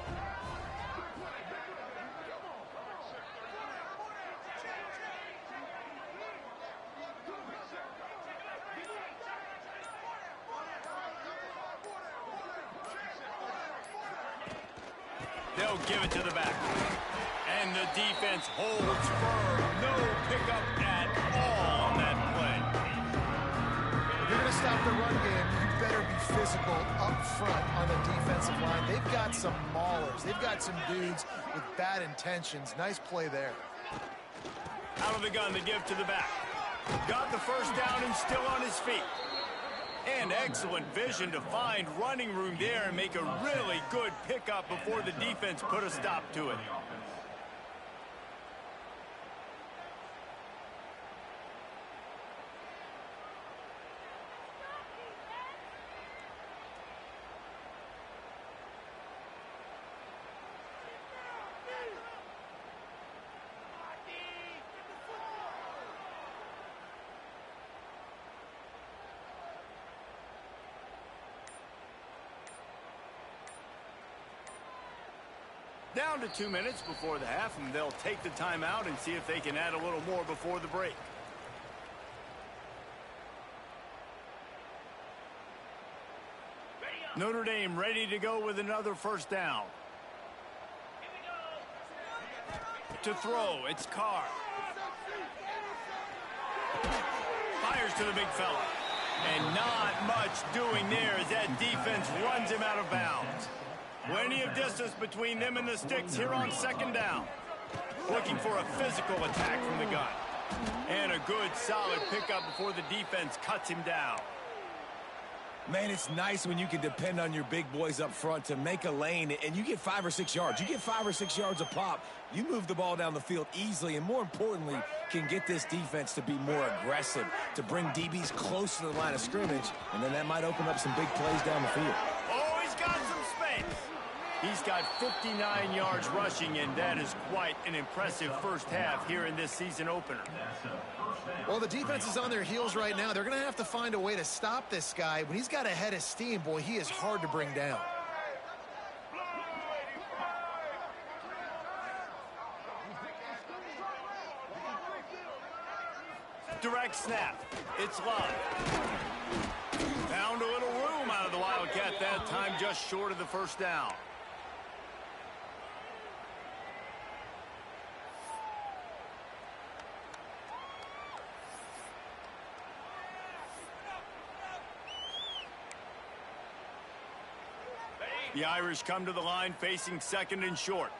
They'll give it to the back. And the defense holds firm. No pickup at all on that play. If you're going to stop the run game, you better be physical up front on the defensive line. They've got some maulers. They've got some dudes with bad intentions. Nice play there. Out of the gun to give to the back. Got the first down and still on his feet. And excellent vision to find running room there and make a really good pickup before the defense put a stop to it. Down to 2 minutes before the half, and they'll take the timeout and see if they can add a little more before the break. Notre Dame ready to go with another first down. To throw, it's Carr. Fires to the big fella. And not much doing there as that defense runs him out of bounds. Plenty of distance between them and the sticks here on 2nd down. Looking for a physical attack from the gun. And a good, solid pickup before the defense cuts him down. Man, it's nice when you can depend on your big boys up front to make a lane, and you get 5 or 6 yards. You get 5 or 6 yards a pop. You move the ball down the field easily, and more importantly, can get this defense to be more aggressive, to bring DBs close to the line of scrimmage, and then that might open up some big plays down the field. Oh, he's got some space. He's got 59 yards rushing, and that is quite an impressive first half here in this season opener. Well, the defense is on their heels right now. They're going to have to find a way to stop this guy. When he's got a head of steam, boy, he is hard to bring down. Direct snap. It's Love. Found a little room out of the Wildcat that time, just short of the first down. The Irish come to the line facing 2nd and short.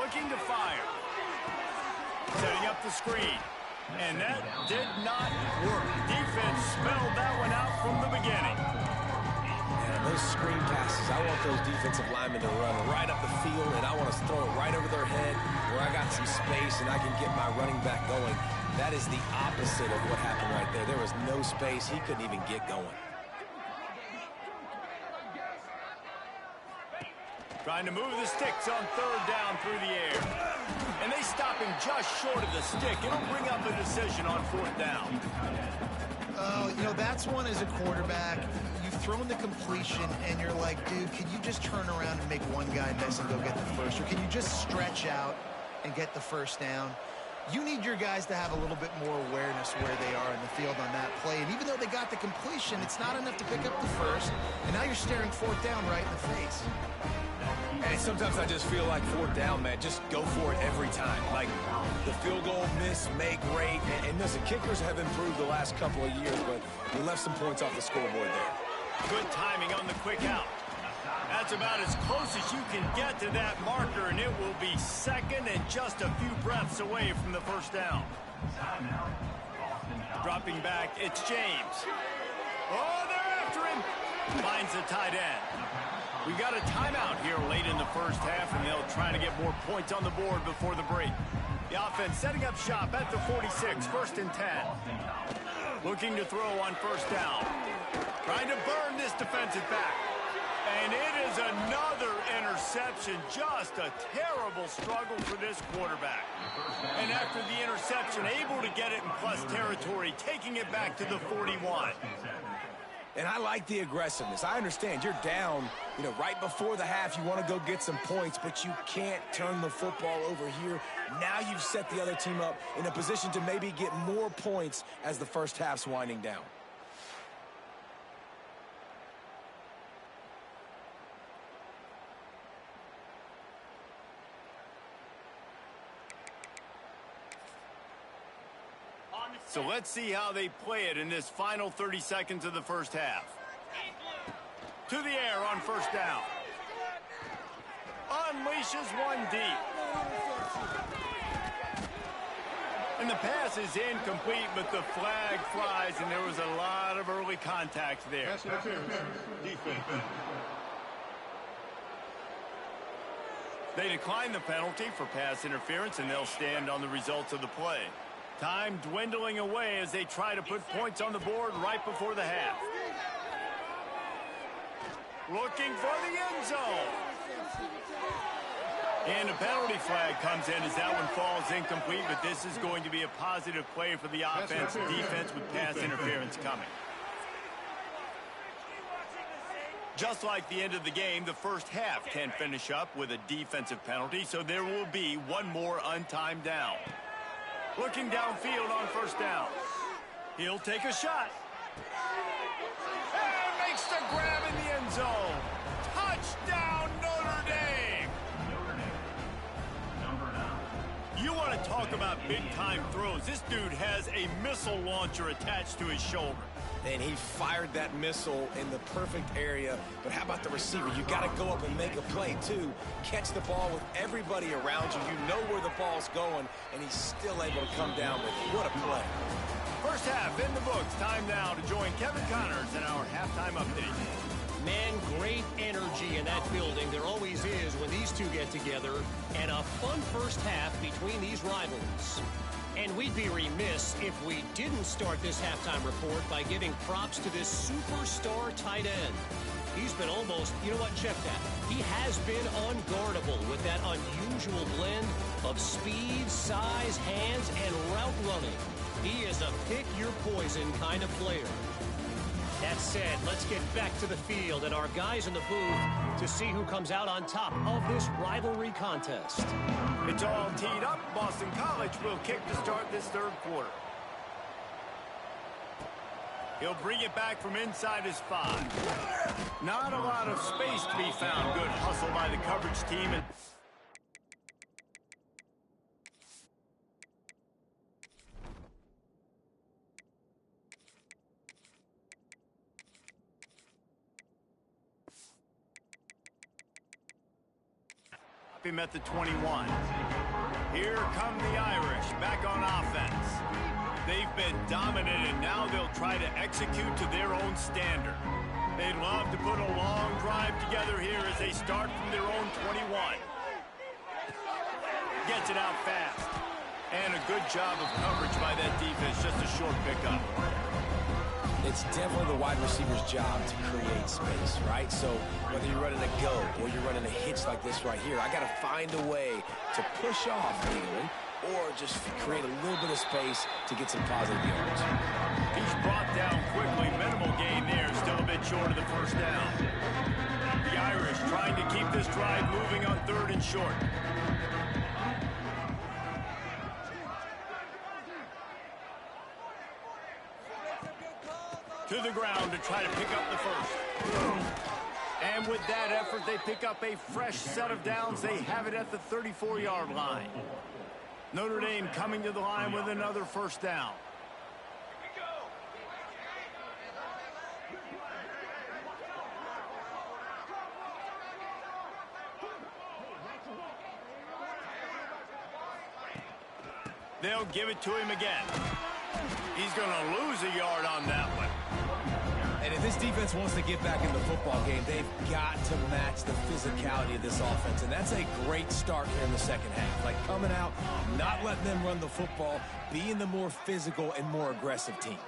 Looking to fire. Setting up the screen. And that did not work. Defense spelled that one out from the beginning. Yeah, those screen passes, I want those defensive linemen to run right up the field, and I want to throw it right over their head where I got some space and I can get my running back going. That is the opposite of what happened right there. There was no space. He couldn't even get going. Trying to move the sticks on 3rd down through the air. And they stop him just short of the stick. It'll bring up a decision on 4th down. Oh, you know, that's one as a quarterback. You've thrown the completion, and you're like, dude, can you just turn around and make one guy miss and go get the first? Or can you just stretch out and get the first down? You need your guys to have a little bit more awareness where they are in the field on that play. And even though they got the completion, it's not enough to pick up the first. And now you're staring 4th down right in the face. And sometimes I just feel like 4th down, man, just go for it every time. Like the field goal miss, make great. And listen, kickers have improved the last couple of years, but we left some points off the scoreboard there. Good timing on the quick out. That's about as close as you can get to that marker, and it will be 2nd and just a few breaths away from the first down. Dropping back, it's James. Oh, they're after him. Finds the tight end. We got a timeout here late in the first half, and they'll try to get more points on the board before the break. The offense setting up shop at the 46, 1st and 10. Looking to throw on 1st down. Trying to burn this defensive back. And it is another interception. Just a terrible struggle for this quarterback. And after the interception, able to get it in plus territory, taking it back to the 41. And I like the aggressiveness. I understand you're down, right before the half. You want to go get some points, but you can't turn the football over here. Now you've set the other team up in a position to maybe get more points as the first half's winding down. So let's see how they play it in this final 30 seconds of the first half. To the air on 1st down. Unleashes one deep. And the pass is incomplete, but the flag flies, and there was a lot of early contact there. Defense. They decline the penalty for pass interference, and they'll stand on the results of the play. Time dwindling away as they try to put points on the board right before the half. Looking for the end zone. And a penalty flag comes in as that one falls incomplete, but this is going to be a positive play for the offense. Defense with pass interference coming. Just like the end of the game, the first half can finish up with a defensive penalty, so there will be one more untimed down. Looking downfield on 1st down. He'll take a shot. And makes the grab in the end zone. Touchdown, Notre Dame. You want to talk about big-time throws. This dude has a missile launcher attached to his shoulder. And he fired that missile in the perfect area. But how about the receiver? You got to go up and make a play, too. Catch the ball with everybody around you. You know where the ball's going, and he's still able to come down with it. What a play. First half in the books. Time now to join Kevin Connors in our halftime update. Man, great energy in that building. There always is when these two get together. And a fun first half between these rivals. And we'd be remiss if we didn't start this halftime report by giving props to this superstar tight end. He's been almost, check that. He has been unguardable with that unusual blend of speed, size, hands, and route running. He is a pick-your-poison kind of player. That said, let's get back to the field and our guys in the booth to see who comes out on top of this rivalry contest. It's all teed up. Boston College will kick to start this third quarter. He'll bring it back from inside his 5. Not a lot of space to be found. Good hustle by the coverage team. Him at the 21. Here come the Irish back on offense. They've been dominant, and now they'll try to execute to their own standard. They'd love to put a long drive together here as they start from their own 21. Gets it out fast. And a good job of coverage by that defense. Just a short pickup. It's definitely the wide receiver's job to create space, right? So whether you're running a go or you're running a hitch like this right here, I got to find a way to push off legally or just create a little bit of space to get some positive yards. He's brought down quickly. Minimal gain there. Still a bit short of the first down. The Irish trying to keep this drive moving on 3rd and short. To the ground to try to pick up the first. And with that effort, they pick up a fresh set of downs. They have it at the 34-yard line. Notre Dame coming to the line with another first down. They'll give it to him again. He's going to lose a yard on that one. And if this defense wants to get back in the football game, they've got to match the physicality of this offense. And that's a great start here in the second half. Like coming out, not letting them run the football, being the more physical and more aggressive team.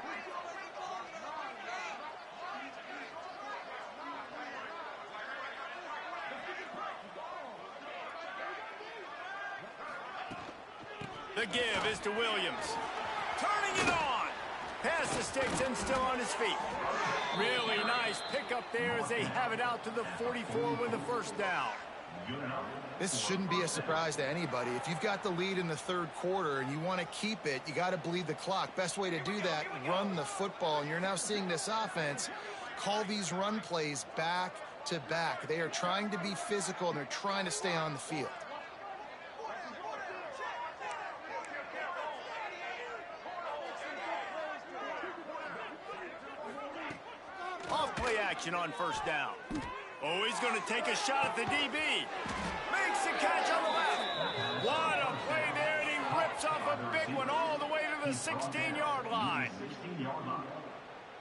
The give is to Williams. Turning it on. Past the sticks and still on his feet. Really nice pickup there as they have it out to the 44 with the first down. This shouldn't be a surprise to anybody. If you've got the lead in the third quarter and you want to keep it, you got to bleed the clock. Best way to do that, run the football. And you're now seeing this offense call these run plays back to back. They are trying to be physical and they're trying to stay on the field. Off-play action on first down. Oh, he's going to take a shot at the DB. Makes the catch on the left. What a play there, and he rips off a big one all the way to the 16-yard line.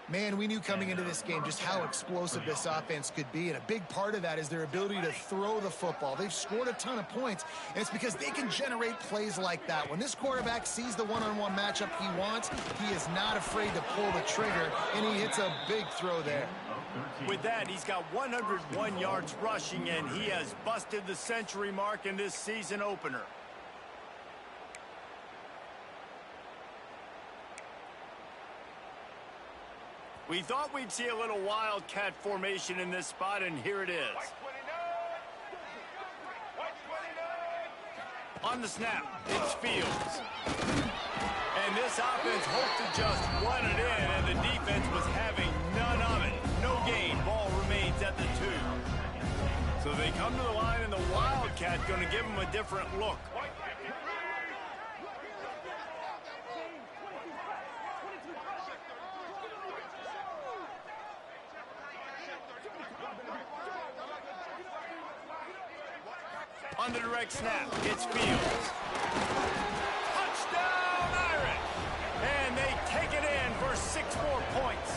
Man, we knew coming into this game just how explosive this offense could be, and a big part of that is their ability to throw the football. They've scored a ton of points, and it's because they can generate plays like that. When this quarterback sees the one-on-one matchup he wants, he is not afraid to pull the trigger, and he hits a big throw there. With that, he's got 101 yards rushing, and he has busted the century mark in this season opener. We thought we'd see a little wildcat formation in this spot, and here it is. On the snap, it's Fields. And this offense hoped to just run it in, and the defense was having none of it. No gain. Ball remains at the 2. So they come to the line, and the wildcat going to give them a different look. On the direct snap, it's Fields. Touchdown, Irish! And they take it in for 6 more points.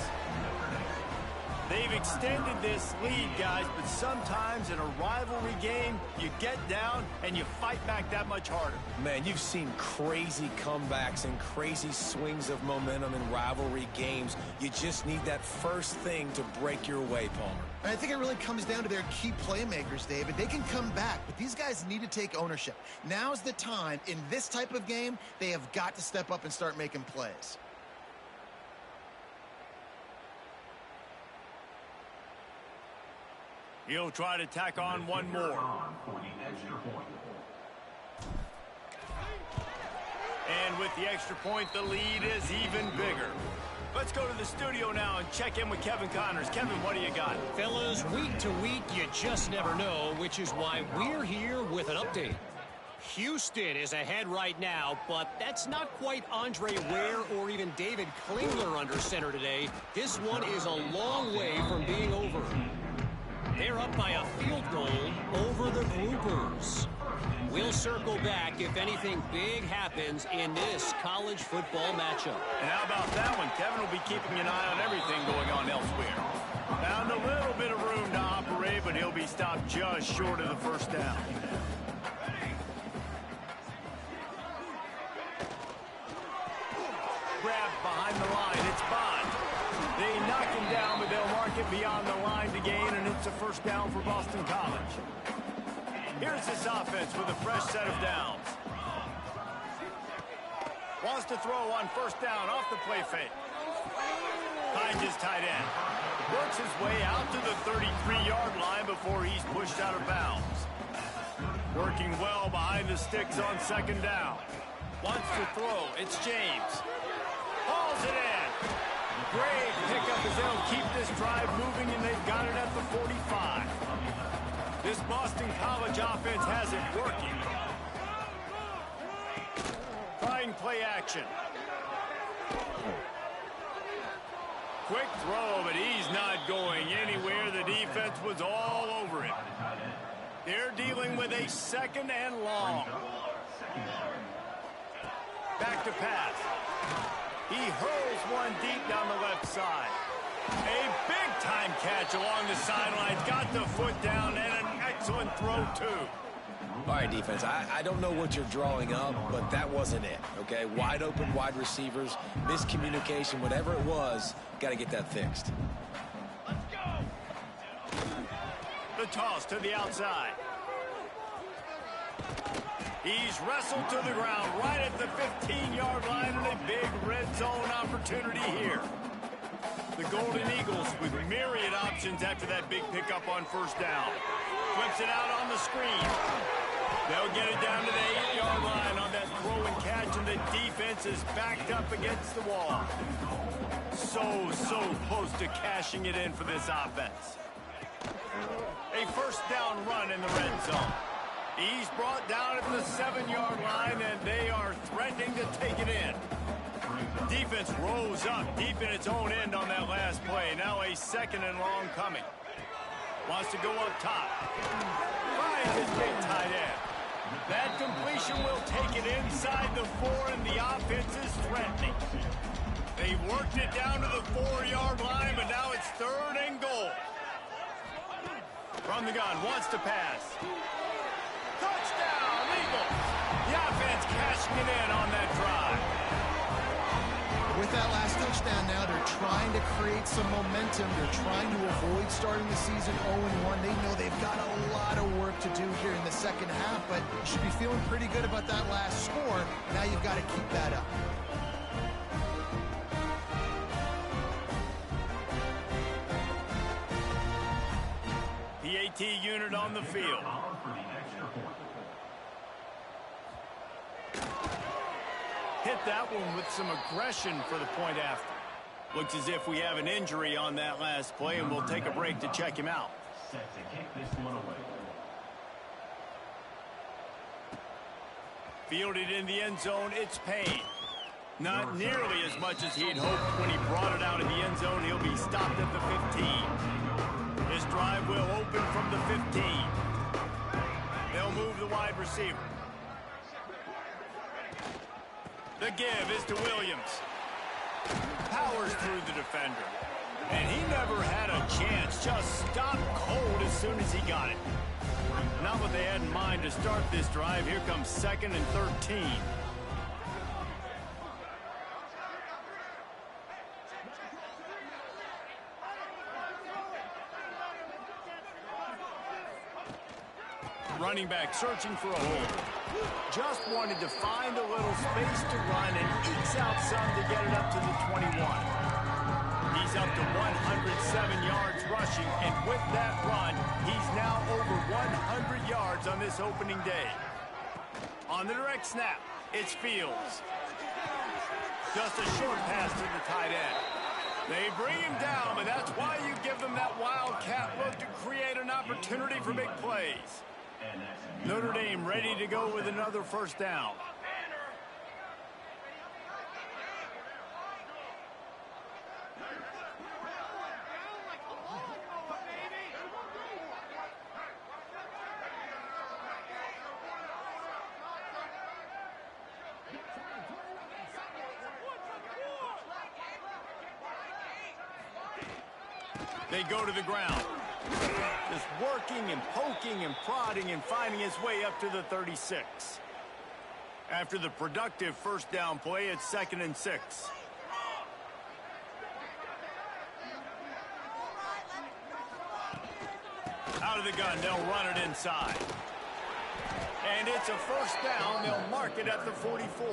They've extended this lead, guys, but sometimes in a rivalry game, you get down and you fight back that much harder. Man, you've seen crazy comebacks and crazy swings of momentum in rivalry games. You just need that first thing to break your way, Palmer. And I think it really comes down to their key playmakers, David. They can come back, but these guys need to take ownership. Now's the time. In this type of game, they have got to step up and start making plays. He'll try to tack on one more. And with the extra point, the lead is even bigger. Let's go to the studio now and check in with Kevin Connors. Kevin, what do you got? Fellas, week to week, you just never know, which is why we're here with an update. Houston is ahead right now, but that's not quite Andre Ware or even David Klingler under center today. This one is a long way from being over. They're up by a field goal over the Groupers. We'll circle back if anything big happens in this college football matchup. And how about that one? Kevin will be keeping an eye on everything going on elsewhere. Found a little bit of room to operate, but he'll be stopped just short of the first down. Grabbed behind the line. It's Bond. They knock him down, but they'll mark it beyond the line to gain, and it's a first down for Boston College. Here's this offense with a fresh set of downs. Wants to throw on first down off the play fake. Finds his tight end. Works his way out to the 33-yard line before he's pushed out of bounds. Working well behind the sticks on second down. Wants to throw. It's James. Hauls it in. Great pickup as they'll keep this drive moving, and they've got it at the 45. This Boston College offense has it working. Trying play action. Quick throw, but he's not going anywhere. The defense was all over him. They're dealing with a second and long. Back to pass. He hurls one deep down the left side. A big-time catch along the sidelines. Got the foot down and an excellent throw, too. All right, defense, I don't know what you're drawing up, but that wasn't it, okay? Wide open wide receivers, miscommunication, whatever it was, got to get that fixed. The toss to the outside. He's wrestled to the ground right at the 15-yard line and a big red zone opportunity here. The Golden Eagles with myriad options after that big pickup on first down. Flips it out on the screen. They'll get it down to the 8-yard line on that throw and catch, and the defense is backed up against the wall. So close to cashing it in for this offense. A first down run in the red zone. He's brought down at the 7-yard line, and they are threatening to take it in. Defense rose up deep in its own end on that last play. Now a second and long coming. Wants to go up top. Finds his big tight end. That completion will take it inside the 4, and the offense is threatening. They worked it down to the 4-yard line, but now it's 3rd and goal. From the gun, wants to pass. Touchdown, Eagles! The offense cashing it in on that drive. With that last touchdown now, they're trying to create some momentum. They're trying to avoid starting the season 0-1. They know they've got a lot of work to do here in the second half, but should be feeling pretty good about that last score. Now you've got to keep that up. The AT unit on the field. Hit that one with some aggression for the point after. Looks as if we have an injury on that last play, and we'll take a break to check him out. Set to kick this one away. Fielded in the end zone, it's Payne. Not nearly as much as he'd hoped when he brought it out of the end zone. He'll be stopped at the 15. This drive will open from the 15. They'll move the wide receiver. The give is to Williams. Powers through the defender. And he never had a chance. Just stopped cold as soon as he got it. Not what they had in mind to start this drive. Here comes 2nd and 13. Running back searching for a hole. Just wanted to find a little space to run and ekes out some to get it up to the 21. He's up to 107 yards rushing, and with that run, he's now over 100 yards on this opening day. On the direct snap, it's Fields. Just a short pass to the tight end. They bring him down, but that's why you give them that wildcat look to create an opportunity for big plays. Notre Dame ready to go with another first down. They go to the ground. Just working and poking and prodding and finding his way up to the 36. After the productive first down play, it's 2nd and 6. Out of the gun, they'll run it inside. And it's a first down. They'll mark it at the 44.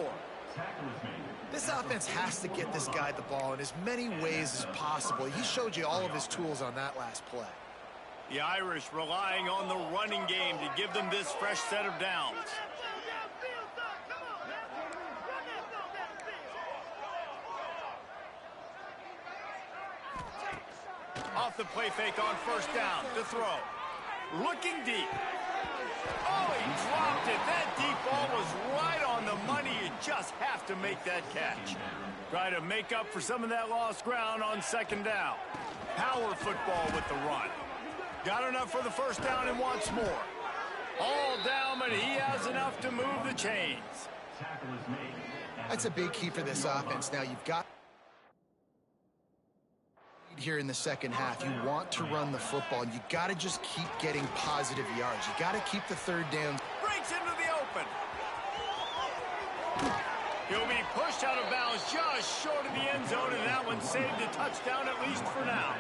This offense has to get this guy the ball in as many ways as possible. He showed you all of his tools on that last play. The Irish relying on the running game to give them this fresh set of downs. Off the play fake on first down to throw. Looking deep. Oh, he dropped it. That deep ball was right on the money. You just have to make that catch. Try to make up for some of that lost ground on 2nd down. Power football with the run. Got enough for the first down and wants more. All down, but he has enough to move the chains. That's a big key for this offense. Now you've got here in the second half. You want to run the football. You got to just keep getting positive yards. You got to keep the third down. Breaks into the open. He'll be pushed out of bounds just short of the end zone, and that one saved a touchdown at least for now.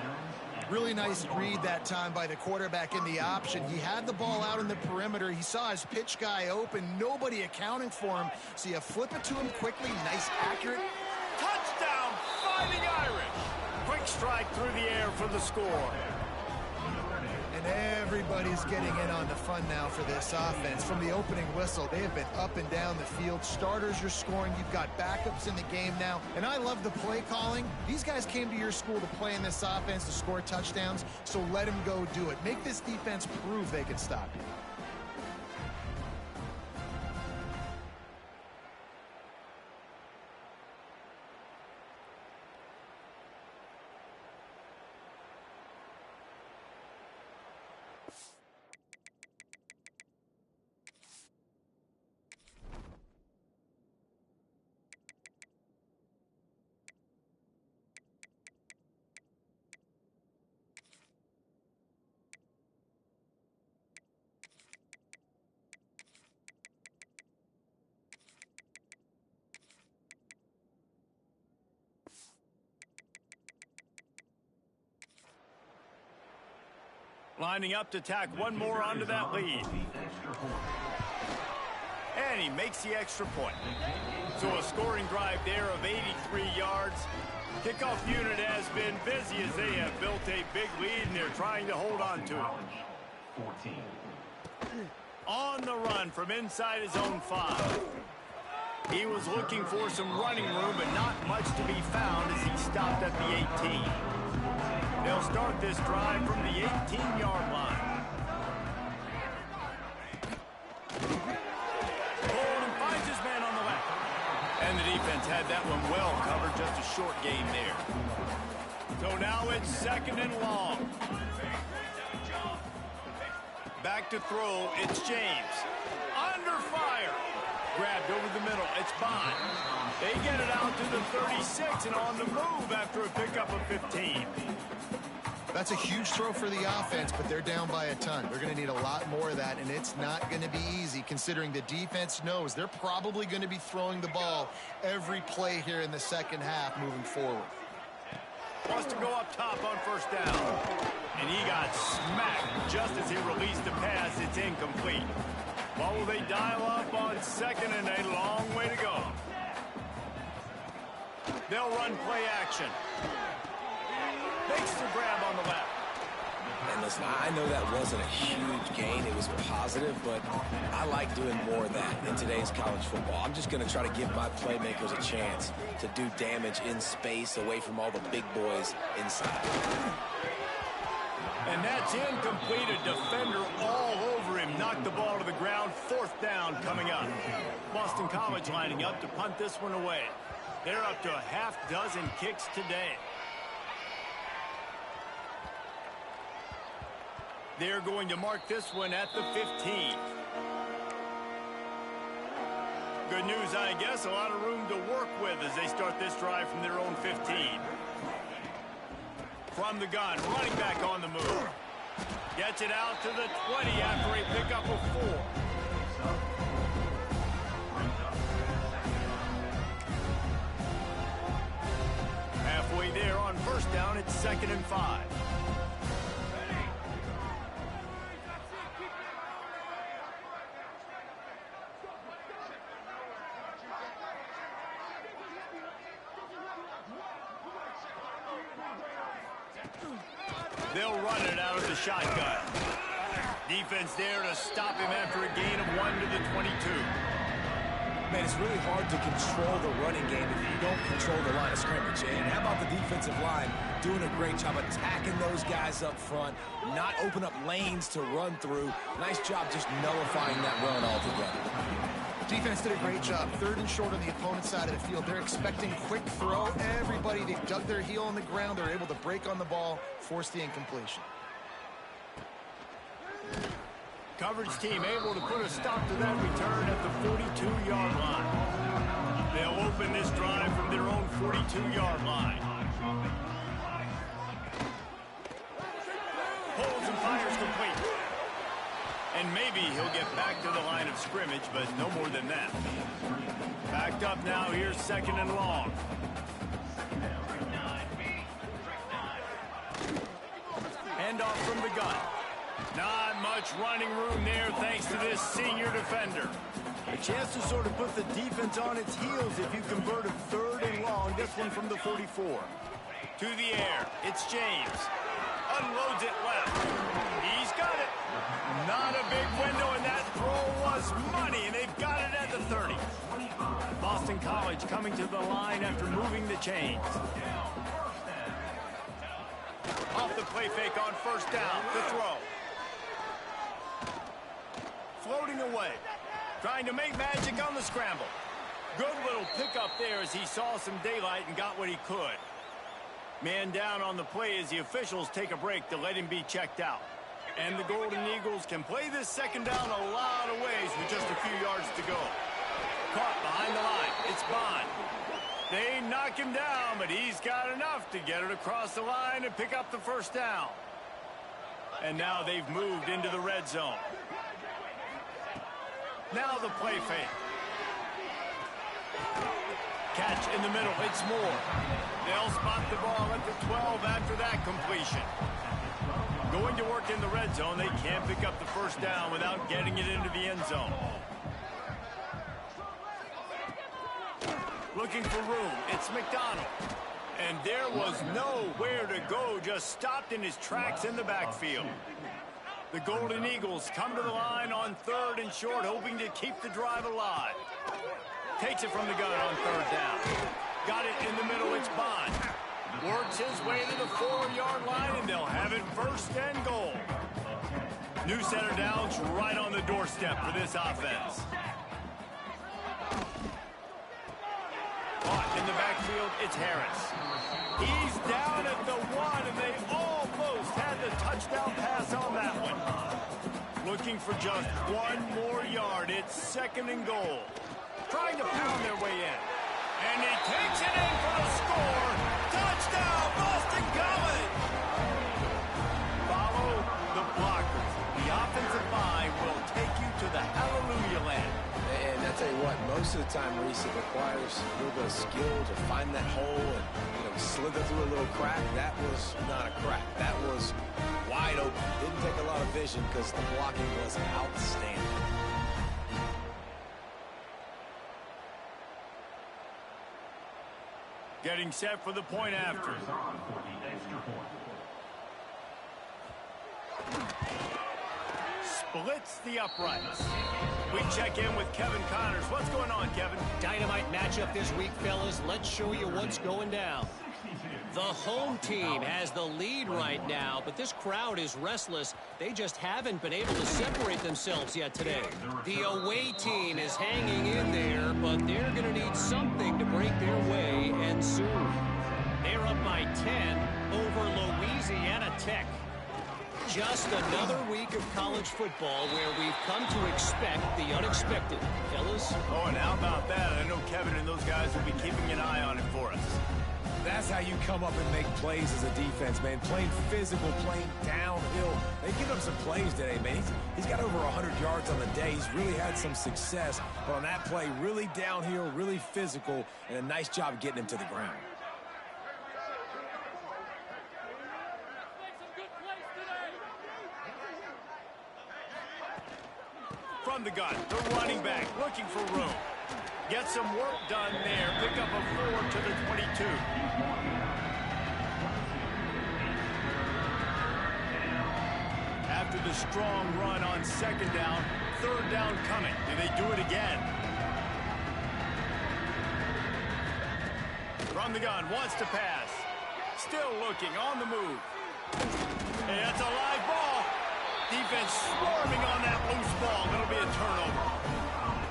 Really nice read that time by the quarterback in the option. He had the ball out in the perimeter. He saw his pitch guy open. Nobody accounting for him. So you flip it to him quickly. Nice, accurate. Touchdown, Fighting Irish. Quick strike through the air for the score. And everybody's getting in on the fun now for this offense. From the opening whistle, they have been up and down the field. Starters are scoring. You've got backups in the game now. And I love the play calling. These guys came to your school to play in this offense to score touchdowns, so let them go do it. Make this defense prove they can stop you. Lining up to tack one more onto that lead. And he makes the extra point. So a scoring drive there of 83 yards. Kickoff unit has been busy as they have built a big lead, and they're trying to hold on to it. On the run from inside his own 5. He was looking for some running room, but not much to be found as he stopped at the 18. They'll start this drive from the 18-yard line. Bolden finds his man on the left. And the defense had that one well covered, just a short gain there. So now it's 2nd and long. Back to throw, it's James. Under fire. Grabbed over the middle, it's Bond. They get it out to the 36 and on the move after a pickup of 15. That's a huge throw for the offense, but they're down by a ton. They're going to need a lot more of that, and it's not going to be easy considering the defense knows they're probably going to be throwing the ball every play here in the second half moving forward. Wants to go up top on 1st down. And he got smacked just as he released the pass. It's incomplete. What will they dial up on 2nd and a long way to go? They'll run play action. Makes the grab on the left. And listen, I know that wasn't a huge gain. It was positive, but I like doing more of that in today's college football. I'm just going to try to give my playmakers a chance to do damage in space away from all the big boys inside. And that's incomplete. A defender all over him. Knocked the ball to the ground. 4th down coming up. Boston College lining up to punt this one away. They're up to a half dozen kicks today. They're going to mark this one at the 15. Good news, I guess. A lot of room to work with as they start this drive from their own 15. From the gun, running back on the move. Gets it out to the 20 after a pickup of 4. Halfway there on 1st down, it's 2nd and 5. They'll run it out of the shotgun. Defense there to stop him after a gain of 1 to the 22. Man, it's really hard to control the running game if you don't control the line of scrimmage. And how about the defensive line doing a great job attacking those guys up front, not open up lanes to run through. Nice job just nullifying that run altogether. Defense did a great job. 3rd and short on the opponent's side of the field. They're expecting quick throw. Everybody, they dug their heel on the ground. They're able to break on the ball, force the incompletion. Coverage team able to put a stop to that return at the 42-yard line. They'll open this drive from their own 42-yard line. Fires complete. And maybe he'll get back to the line of scrimmage, but no more than that. Backed up now. Here's 2nd and long. Handoff from the gun. Not much running room there thanks to this senior defender. A chance to sort of put the defense on its heels if you convert a 3rd and long. This one from the 44. To the air. It's James. Unloads it left. He's got it. Not a big window, and that throw was money, and they've got it at the 30. Boston College coming to the line after moving the chains. Off the play fake on 1st down. The throw. Floating away. Trying to make magic on the scramble. Good little pickup there as he saw some daylight and got what he could. Man down on the play as the officials take a break to let him be checked out. And the Golden Eagles can play this 2nd down a lot of ways with just a few yards to go. Caught behind the line. It's Bond. They knock him down, but he's got enough to get it across the line and pick up the 1st down. And now they've moved into the red zone. Now the play fake. Catch in the middle. It's Moore. They'll spot the ball at the 12 after that completion. Going to work in the red zone. They can't pick up the 1st down without getting it into the end zone. Looking for room. It's McDonald. And there was nowhere to go. Just stopped in his tracks in the backfield. The Golden Eagles come to the line on 3rd and short, hoping to keep the drive alive. Takes it from the gun on 3rd down. Got it in the middle. It's Bond. Works his way to the 4-yard line, and they'll have it 1st and goal. New center downs right on the doorstep for this offense. Caught in the backfield, it's Harris. He's down at the 1, and they almost had the touchdown pass on that one. Looking for just 1 more yard. It's 2nd and goal. Trying to pound their way in. And he takes it in for the score. Touchdown, Boston College! Follow the blockers. The offensive line will take you to the hallelujah land. And I tell you what, most of the time, Reese, it requires a little bit of skill to find that hole and slither through a little crack. That was not a crack. That was wide open. Didn't take a lot of vision because the blocking was outstanding. Getting set for the point after. Splits the uprights. We check in with Kevin Connors. What's going on, Kevin? Dynamite matchup this week, fellas. Let's show you what's going down. The home team has the lead right now, but this crowd is restless. They just haven't been able to separate themselves yet today. The away team is hanging in there, but they're going to need something to break their way, and soon. They're up by 10 over Louisiana Tech. Just another week of college football where we've come to expect the unexpected. Fellas? Oh, and how about that? I know Kevin and those guys will be keeping an eye on it for us. That's how you come up and make plays as a defense, man. Playing physical, playing downhill. They give him some plays today, man. He's got over 100 yards on the day. He's really had some success. But on that play, really downhill, really physical, and a nice job getting him to the ground. From the gun, the running back looking for room. Get some work done there. Pick up a 4 to the 22. After the strong run on 2nd down, 3rd down coming. Do they do it again? From the gun, wants to pass. Still looking, on the move. Hey, that's a live ball. Defense swarming on that loose ball. It'll be a turnover.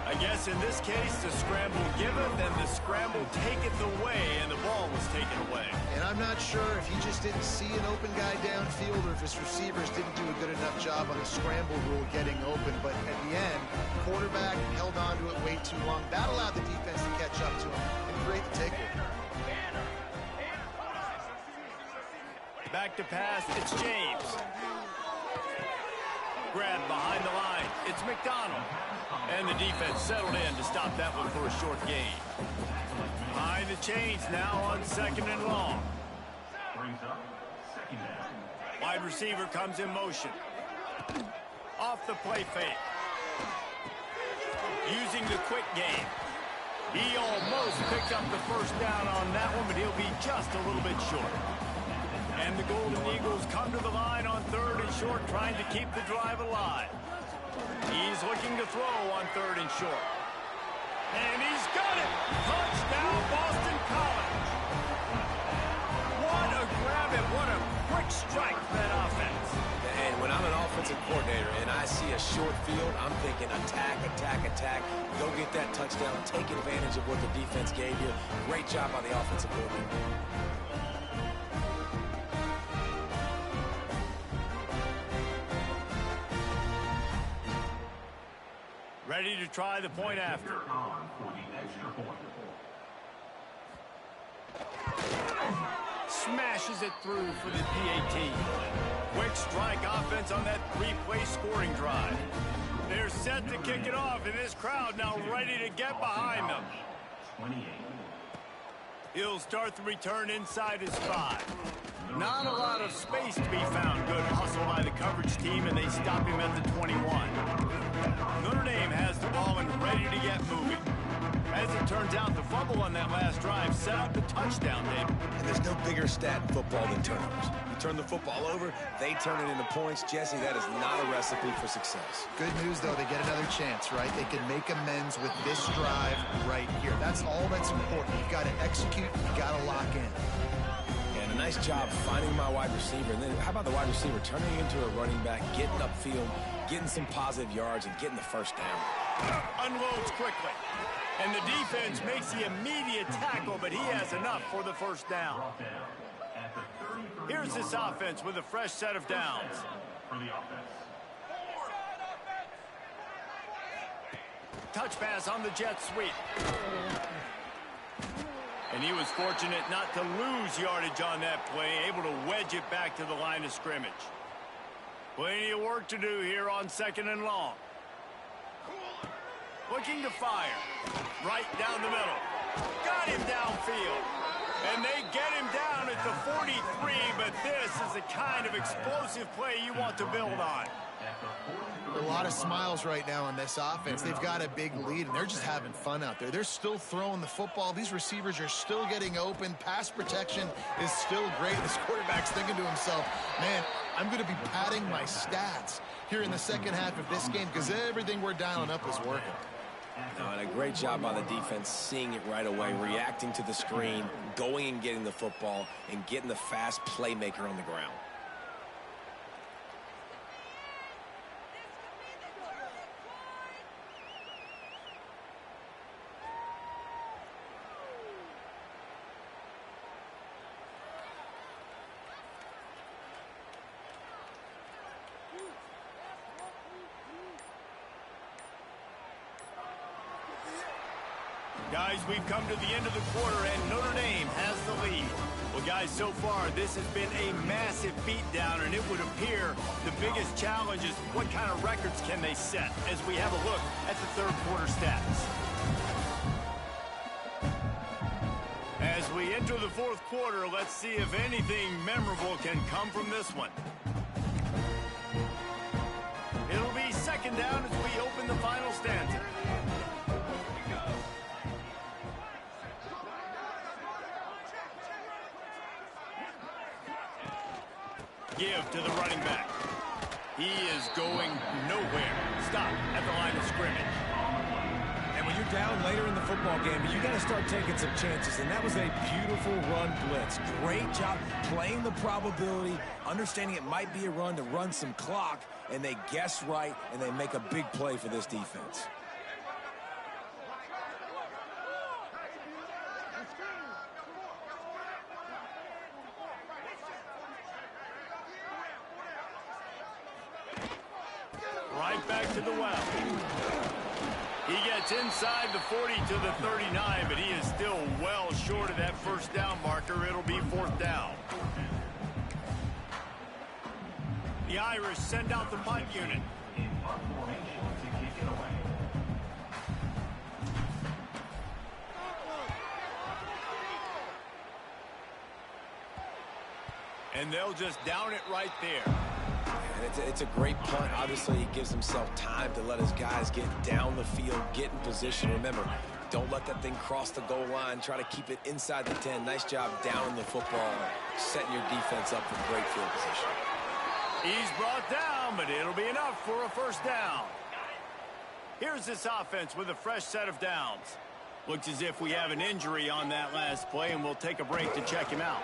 I guess in this case, the scramble giveth and the scramble taketh away, and the ball was taken away. And I'm not sure if he just didn't see an open guy downfield or if his receivers didn't do a good enough job on the scramble rule getting open. But at the end, quarterback held on to it way too long. That allowed the defense to catch up to him and create the takeaway. Back to pass, it's James. behind the line. It's McDonald. And the defense settled in to stop that one for a short gain. Behind the chains now on 2nd and long. Wide receiver comes in motion. Off the play fake. Using the quick game. He almost picked up the first down on that one, but he'll be just a little bit short. And the Golden Eagles come to the line on 3rd and short, trying to keep the drive alive. He's looking to throw on 3rd and short. And he's got it! Touchdown, Boston College! What a grab and what a quick strike for that offense. And when I'm an offensive coordinator and I see a short field, I'm thinking attack, attack, attack. Go get that touchdown. Take advantage of what the defense gave you. Great job by the offensive coordinator. Ready to try the point after. Smashes it through for the PAT. Quick strike offense on that 3-play scoring drive. They're set to kick it off, and this crowd now ready to get behind them. He'll start the return inside his 5. Not a lot of space to be found. Good hustle by the coverage team, and they stop him at the 21. Notre Dame has the ball and ready to get moving. As it turns out, the fumble on that last drive set up the touchdown, David. And there's no bigger stat in football than turnovers. You turn the football over, they turn it into points. Jesse, that is not a recipe for success. Good news, though, they get another chance, right? They can make amends with this drive right here. That's all that's important. You've got to execute. You've got to lock in. And a nice job finding my wide receiver. And then how about the wide receiver turning into a running back, getting upfield, getting some positive yards, and getting the first down. Unloads quickly. And the defense makes the immediate tackle, but he has enough for the first down. Here's this offense with a fresh set of downs. Touch pass on the jet sweep. And he was fortunate not to lose yardage on that play, able to wedge it back to the line of scrimmage. Plenty of work to do here on 2nd and long. Looking to fire. Right down the middle. Got him downfield. And they get him down at the 43, but this is the kind of explosive play you want to build on. A lot of smiles right now on this offense. They've got a big lead, and they're just having fun out there. They're still throwing the football. These receivers are still getting open. Pass protection is still great. This quarterback's thinking to himself, man, I'm going to be padding my stats here in the second half of this game because everything we're dialing up is working. No, and a great job by the defense seeing it right away, reacting to the screen, going and getting the football, and getting the fast playmaker on the ground. Guys, we've come to the end of the quarter, and Notre Dame has the lead. Well, guys, so far, this has been a massive beatdown, and it would appear the biggest challenge is what kind of records can they set as we have a look at the third quarter stats. As we enter the fourth quarter, let's see if anything memorable can come from this one. It'll be 2nd down as we open the final stanza. Give to the running back. He is going nowhere. Stop at the line of scrimmage. And when you're down later in the football game, you got to start taking some chances, and that was a beautiful run blitz. Great job playing the probability, understanding it might be a run to run some clock, and they guess right, and they make a big play for this defense. Right back to the well. He gets inside the 40 to the 39, but he is still well short of that first down marker. It'll be 4th down. The Irish send out the punt unit. in punt formation to kick it away. And they'll just down it right there. And it's a great punt. Obviously, he gives himself time to let his guys get down the field, get in position. Remember, don't let that thing cross the goal line. Try to keep it inside the 10. Nice job down in the football, setting your defense up for great field position. He's brought down, but it'll be enough for a first down. Here's this offense with a fresh set of downs. Looks as if we have an injury on that last play, and we'll take a break to check him out.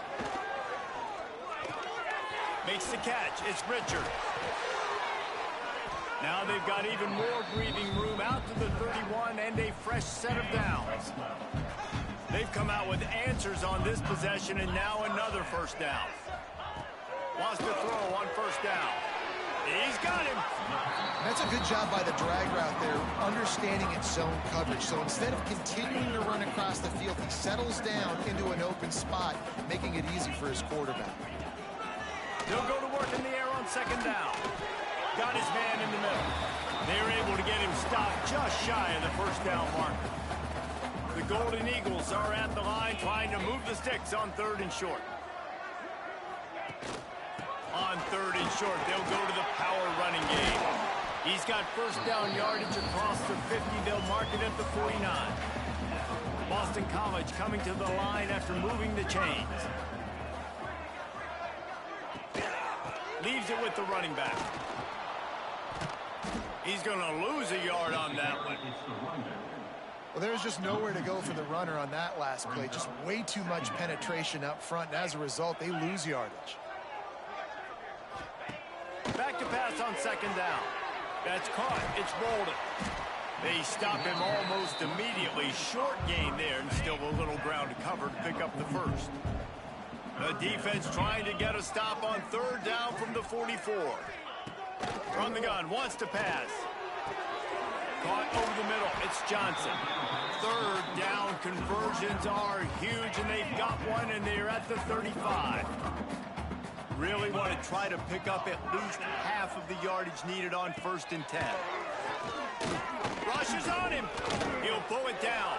Makes the catch. It's Richard. Now they've got even more breathing room out to the 31 and a fresh set of downs. They've come out with answers on this possession, and now another first down. Wants to throw on first down. He's got him. That's a good job by the drag route there, understanding its zone coverage. So instead of continuing to run across the field, he settles down into an open spot, making it easy for his quarterback. They'll go to work in the air on second down. Got his man in the middle. They're able to get him stopped just shy of the first down marker. The Golden Eagles are at the line trying to move the sticks on third and short. On third and short, they'll go to the power running game. He's got first down yardage across the 50. They'll mark it at the 49. Boston College coming to the line after moving the chains. Leaves it with the running back. He's going to lose a yard on that one. Well, there's just nowhere to go for the runner on that last play. Just way too much penetration up front, and as a result, they lose yardage. Back to pass on second down. That's caught. It's Bolden. They stop him almost immediately. Short gain there, and still a little ground to cover to pick up the first. The defense trying to get a stop on third down from the 44. From the gun, wants to pass. Caught over the middle. It's Johnson. Third down conversions are huge, and they've got one, and they're at the 35. Really want to try to pick up at least half of the yardage needed on first and 10. Rushes on him. He'll pull it down.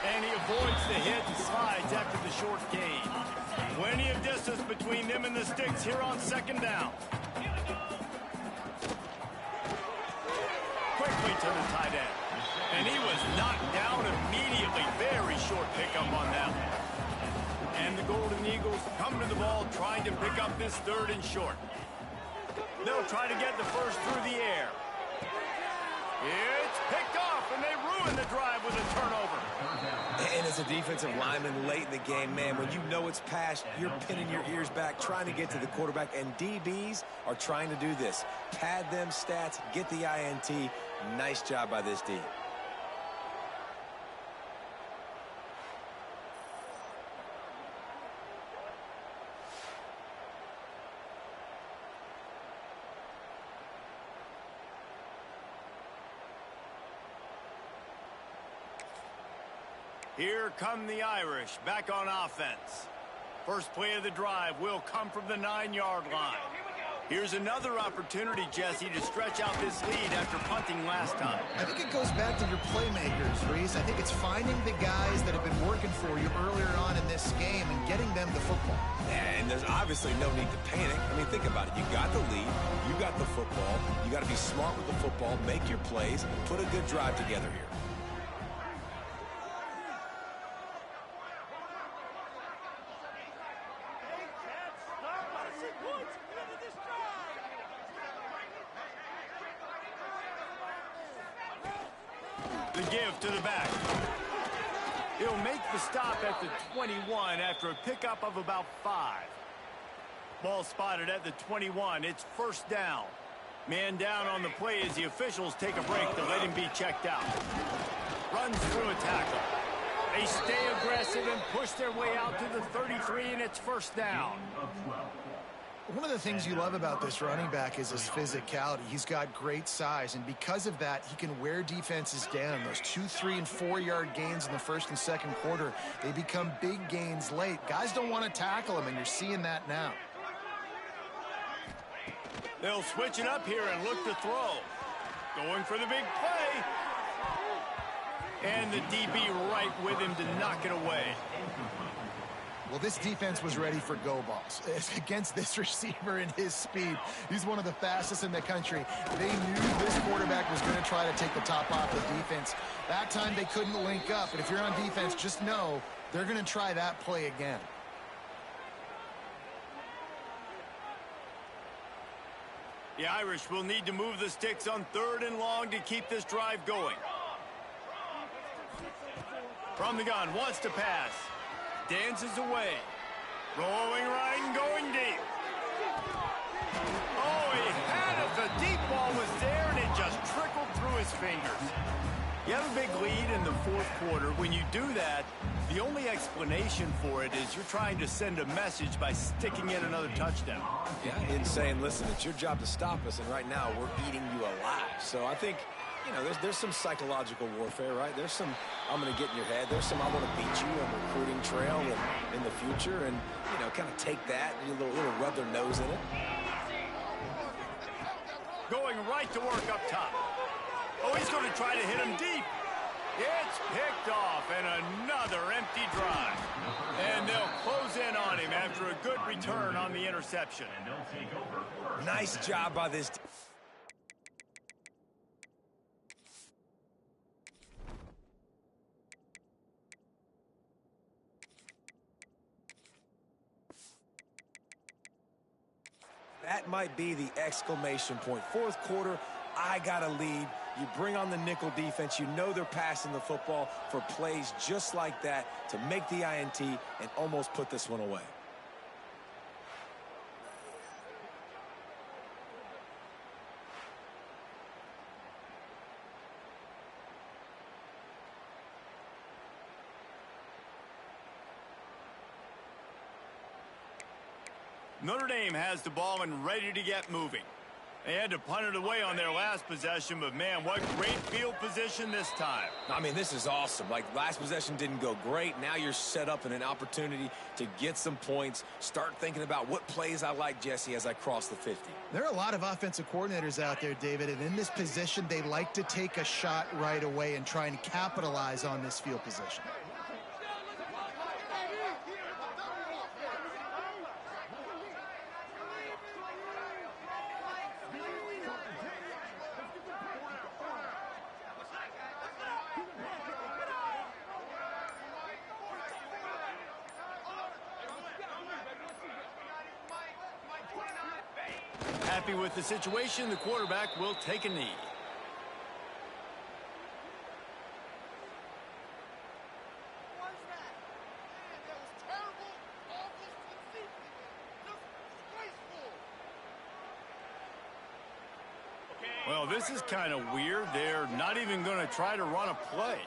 And he avoids the hit and slides after the short gain. Plenty of distance between them and the sticks here on second down. Quickly to the tight end. And he was knocked down immediately. Very short pickup on that one. And the Golden Eagles come to the ball trying to pick up this third and short. They'll try to get the first through the air. It's picked off, and they ruin the drive with a turnover. And as a defensive lineman late in the game, man, when you know it's passed, you're pinning your ears back, trying to get to the quarterback, and DBs are trying to do this. Pad them stats, get the INT. Nice job by this D. Here come the Irish back on offense. First play of the drive will come from the 9-yard line. Here's another opportunity, Jesse, to stretch out this lead after punting last time. I think it goes back to your playmakers, Reese. I think it's finding the guys that have been working for you earlier on in this game and getting them the football. And there's obviously no need to panic. I mean, think about it. You got the lead. You got the football. You got to be smart with the football, make your plays, put a good drive together here. The give to the back. He'll make the stop at the 21 after a pickup of about 5. Ball spotted at the 21. It's first down. Man down on the play as the officials take a break to let him be checked out. Runs through a tackle. They stay aggressive and push their way out to the 33, and it's first down. One of the things you love about this running back is his physicality. He's got great size, and because of that, he can wear defenses down. Those 2, 3, and 4-yard gains in the first and second quarter, they become big gains late. Guys don't want to tackle him, and you're seeing that now. They'll switch it up here and look to throw. Going for the big play. And the DB right with him to knock it away. Well, this defense was ready for go balls. Against this receiver and his speed, he's one of the fastest in the country. They knew this quarterback was going to try to take the top off the defense. That time they couldn't link up, but if you're on defense, just know they're going to try that play again. The Irish will need to move the sticks on 3rd and long to keep this drive going. From the gun, wants to pass. Dances away. Rolling right and going deep. Oh, he had it. The deep ball was there, and it just trickled through his fingers. You have a big lead in the 4th quarter. When you do that, the only explanation for it is you're trying to send a message by sticking in another touchdown. Yeah, in saying, listen, it's your job to stop us, and right now we're eating you alive. So I think, you know, there's some psychological warfare, right? There's some, I'm going to get in your head. There's some, I want to beat you on the recruiting trail and in the future, and, you know, kind of take that and a little rub their nose in it. Going right to work up top. Oh, he's going to try to hit him deep. It's picked off, and another empty drive. And they'll close in on him after a good return on the interception. Nice job by this. That might be the exclamation point. 4th quarter, I got a lead. You bring on the nickel defense. You know they're passing the football for plays just like that to make the INT and almost put this one away. Notre Dame has the ball and ready to get moving. They had to punt it away on their last possession, but man, what great field position this time. I mean, this is awesome. Like, last possession didn't go great. Now you're set up in an opportunity to get some points. Start thinking about what plays I like, Jesse, as I cross the 50. There are a lot of offensive coordinators out there, David, and in this position, they like to take a shot right away and try and capitalize on this field position. Happy with the situation, the quarterback will take a knee. Well, this is kind of weird. They're not even going to try to run a play.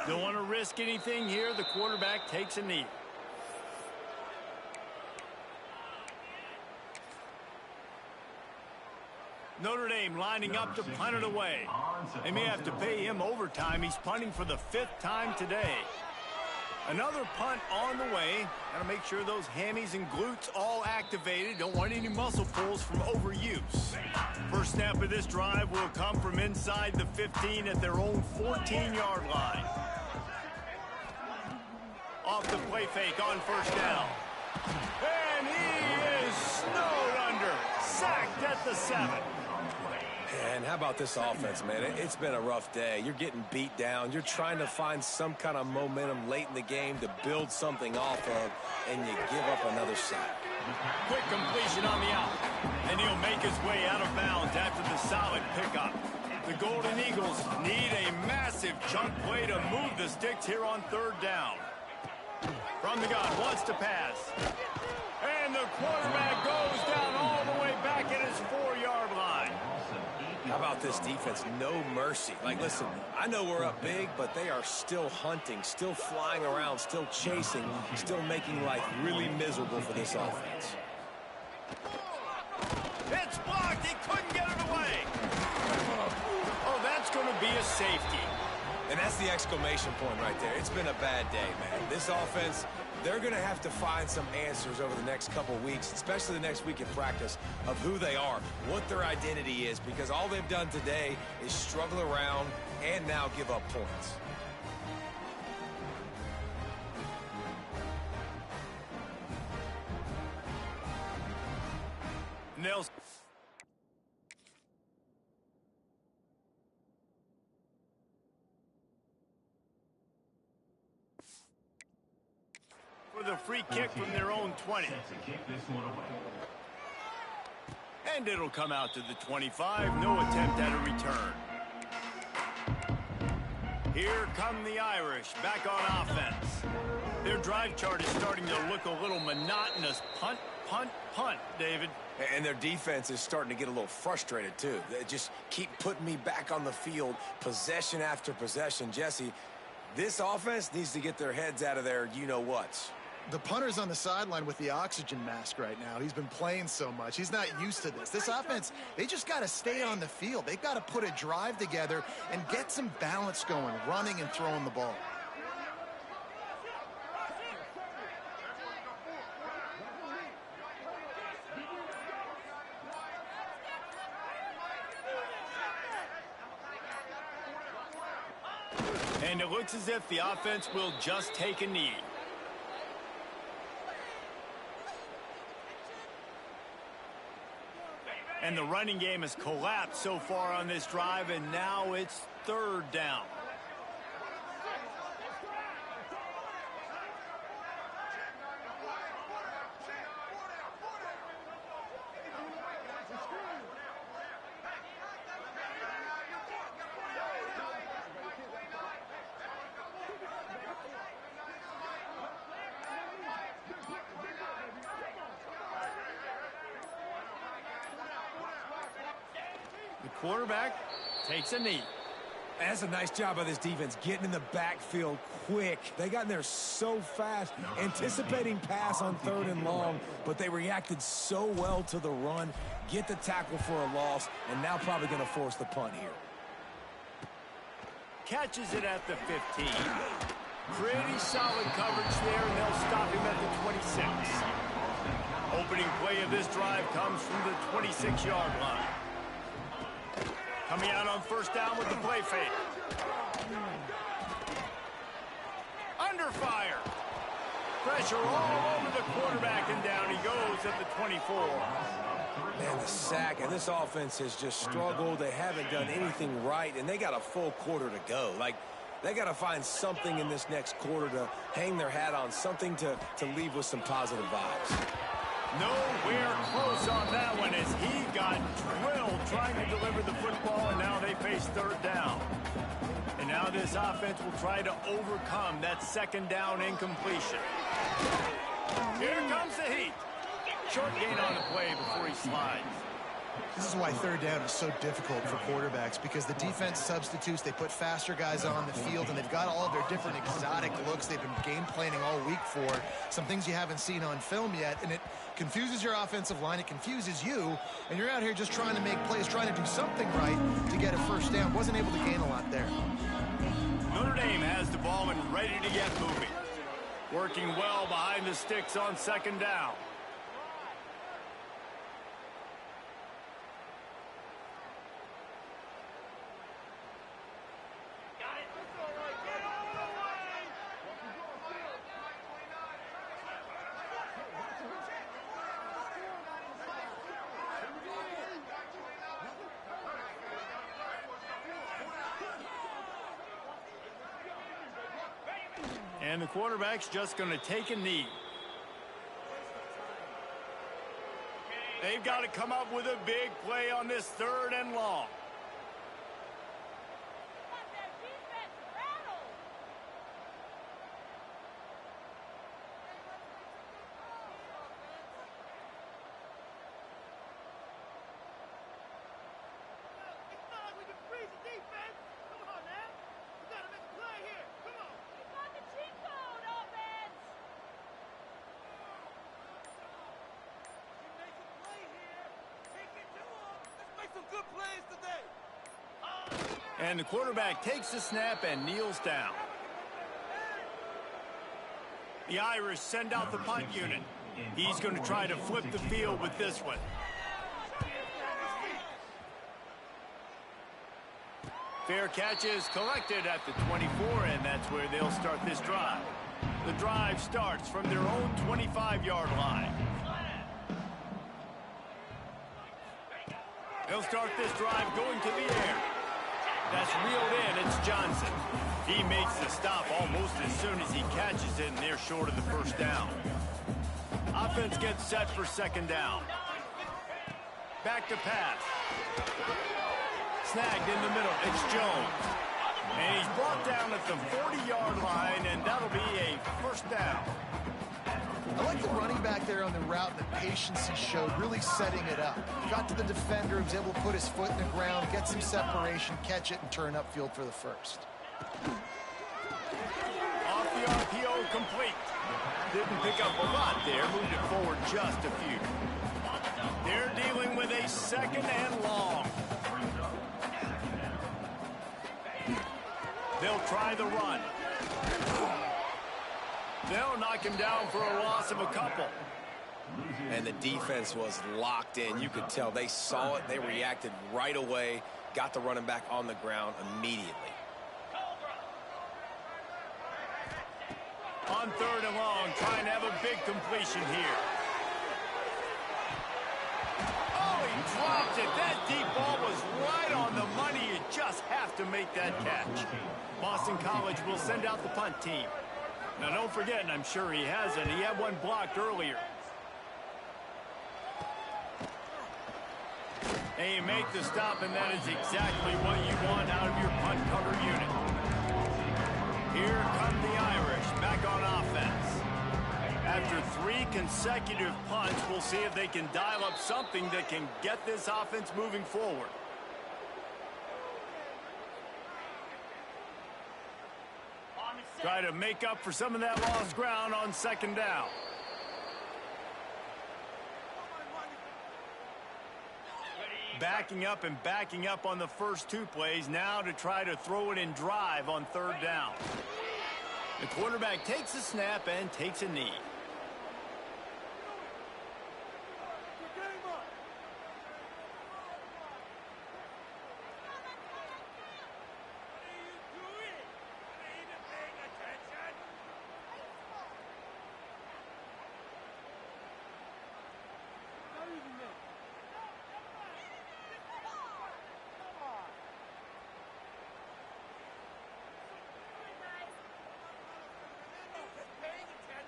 Don't want to risk anything here. The quarterback takes a knee. Notre Dame lining up to punt it away. They may have to pay him overtime. He's punting for the 5th time today. Another punt on the way. Got to make sure those hammies and glutes all activated. Don't want any muscle pulls from overuse. First snap of this drive will come from inside the 15 at their own 14-yard line. Off the play fake on 1st down. And he is snowed under. Sacked at the 7. And how about this offense, man? It's been a rough day. You're getting beat down. You're trying to find some kind of momentum late in the game to build something off of, and you give up another sack. Quick completion on the out. And he'll make his way out of bounds after the solid pickup. The Golden Eagles need a massive chunk play to move the sticks here on 3rd down. From the gun, wants to pass. And the quarterback goes down all the way back at his 4-yard line. How about this defense? No mercy. Like, listen, I know we're up big, but they are still hunting, still flying around, still chasing, still making life really miserable for this offense. safety. And that's the exclamation point right there. It's been a bad day, man. This offense, they're going to have to find some answers over the next couple weeks, especially the next week in practice, of who they are, what their identity is, because all they've done today is struggle around and now give up points. Nels. For the free kick from their own 20. And it'll come out to the 25. No attempt at a return. Here come the Irish back on offense. Their drive chart is starting to look a little monotonous. Punt, punt, punt, David. And their defense is starting to get a little frustrated, too. They just keep putting me back on the field, possession after possession. Jesse, this offense needs to get their heads out of their you-know-whats. The punter's on the sideline with the oxygen mask right now. He's been playing so much. He's not used to this. This offense, they just got to stay on the field. They've got to put a drive together and get some balance going, running and throwing the ball. And it looks as if the offense will just take a knee. And the running game has collapsed so far on this drive, and now it's third down. The quarterback takes a knee. And that's a nice job by this defense, getting in the backfield quick. They got in there so fast, anticipating pass on third and long, but they reacted so well to the run, get the tackle for a loss, and now probably going to force the punt here. Catches it at the 15. Pretty solid coverage there, and they'll stop him at the 26. Opening play of this drive comes from the 26-yard line. Coming out on first down with the play fake. Under fire. Pressure all over the quarterback, and down he goes at the 24. Man, the sack, and this offense has just struggled. They haven't done anything right, and they got a full quarter to go. Like, they got to find something in this next quarter to hang their hat on, something to leave with some positive vibes. Nowhere close on that one as he got drilled trying to deliver the football, and now they face third down. And now this offense will try to overcome that second down incompletion. Here comes the heat. Short gain on the play before he slides. This is why third down is so difficult for quarterbacks, because the defense substitutes, they put faster guys on the field, and they've got all of their different exotic looks they've been game planning all week for, some things you haven't seen on film yet, and it confuses your offensive line, it confuses you, and you're out here just trying to make plays, trying to do something right to get a first down. Wasn't able to gain a lot there. Notre Dame has the ball and ready to get moving. Working well behind the sticks on second down. And the quarterback's just going to take a knee. They've got to come up with a big play on this third and long. Some good plays today. And the quarterback takes the snap and kneels down. The Irish send out the punt unit. He's going to try to flip the field with this one. Fair catch is collected at the 24, and that's where they'll start this drive. The drive starts from their own 25-yard line. They'll start this drive going to the air. That's reeled in. It's Johnson. He makes the stop almost as soon as he catches it, and they're short of the first down. Offense gets set for second down. Back to pass. Snagged in the middle. It's Jones. And he's brought down at the 40-yard line, and that'll be a first down. I like the running back there on the route and the patience he showed, really setting it up. Got to the defender, was able to put his foot in the ground, get some separation, catch it, and turn upfield for the first. Off the RPO, complete. Didn't pick up a lot there, moved it forward just a few. They're dealing with a second and long. They'll try the run. They'll knock him down for a loss of a couple. And the defense was locked in. You could tell they saw it. They reacted right away. Got the running back on the ground immediately. On third and long, trying to have a big completion here. Oh, he dropped it. That deep ball was right on the money. You just have to make that catch. Boston College will send out the punt team. Now, don't forget, and I'm sure he hasn't, he had one blocked earlier. And you make the stop, and that is exactly what you want out of your punt cover unit. Here come the Irish back on offense. After 3 consecutive punts, we'll see if they can dial up something that can get this offense moving forward. Try to make up for some of that lost ground on second down. Backing up and backing up on the first 2 plays, now to try to throw it in drive on third down. The quarterback takes a snap and takes a knee.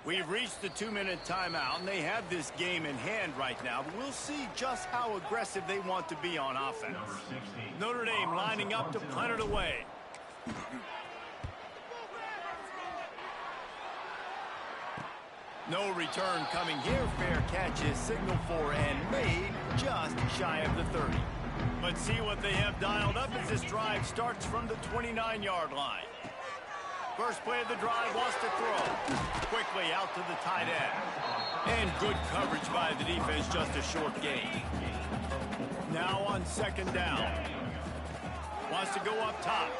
We've reached the 2-minute timeout, and they have this game in hand right now. But we'll see just how aggressive they want to be on offense. Notre Dame lining up to punt it away. No return coming here. Fair catch is signaled for and made just shy of the 30. Let's see what they have dialed up as this drive starts from the 29-yard line. First play of the drive, wants to throw. Quickly out to the tight end. And good coverage by the defense, just a short gain. Now on second down. Wants to go up top.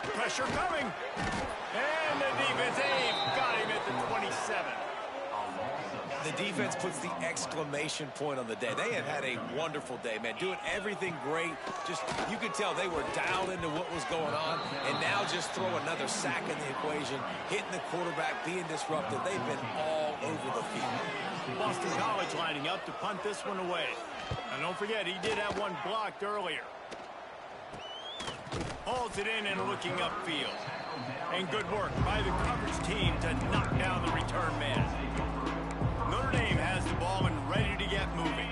Pressure coming. And the defense, got him at the 27. The defense puts the exclamation point on the day. They have had a wonderful day, man. Doing everything great. Just, you could tell they were dialed into what was going on. And now just throw another sack in the equation. Hitting the quarterback, being disruptive. They've been all over the field. Boston College lining up to punt this one away. And don't forget, he did have one blocked earlier. Holds it in and looking upfield. And good work by the coverage team to knock down the return man. Notre Dame has the ball and ready to get moving.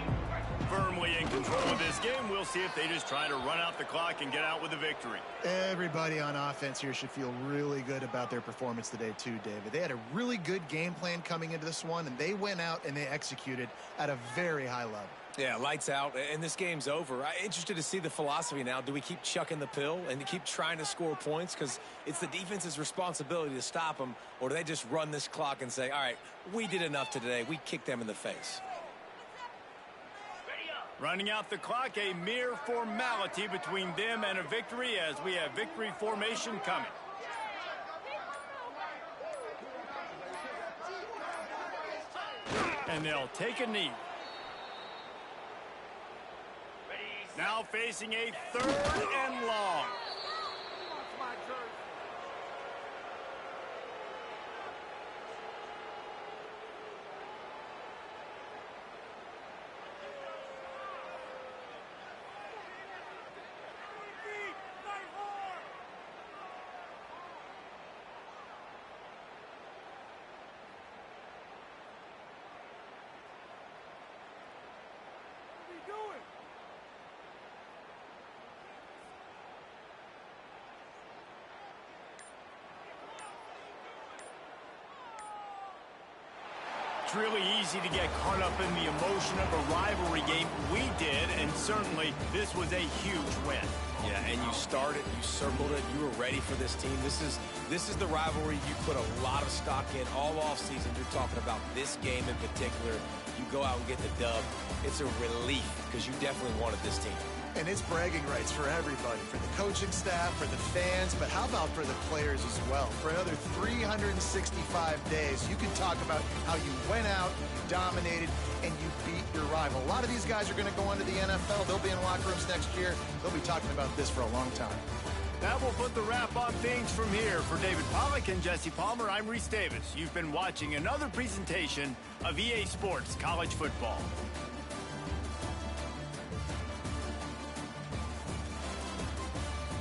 Firmly in control of this game. We'll see if they just try to run out the clock and get out with a victory. Everybody on offense here should feel really good about their performance today too, David. They had a really good game plan coming into this one, and they went out and they executed at a very high level. Yeah, lights out, and this game's over. I'm interested to see the philosophy now. Do we keep chucking the pill and keep trying to score points? Because it's the defense's responsibility to stop them, or do they just run this clock and say, all right, we did enough today. We kicked them in the face. Running out the clock, a mere formality between them and a victory as we have victory formation coming. And they'll take a knee. Now facing a 3rd and long. It's really easy to get caught up in the emotion of a rivalry game. We did, and certainly this was a huge win. Yeah, and you started, you circled it, you were ready for this team. This is the rivalry you put a lot of stock in all offseason. You're talking about this game in particular. You go out and get the dub. It's a relief because you definitely wanted this team. And it's bragging rights for everybody, for the coaching staff, for the fans, but how about for the players as well? For another 365 days, you can talk about how you went out, you dominated, and you beat your rival. A lot of these guys are going to go on to the NFL. They'll be in locker rooms next year. They'll be talking about this for a long time. That will put the wrap on things from here. For David Pollack and Jesse Palmer, I'm Reese Davis. You've been watching another presentation of EA Sports College Football.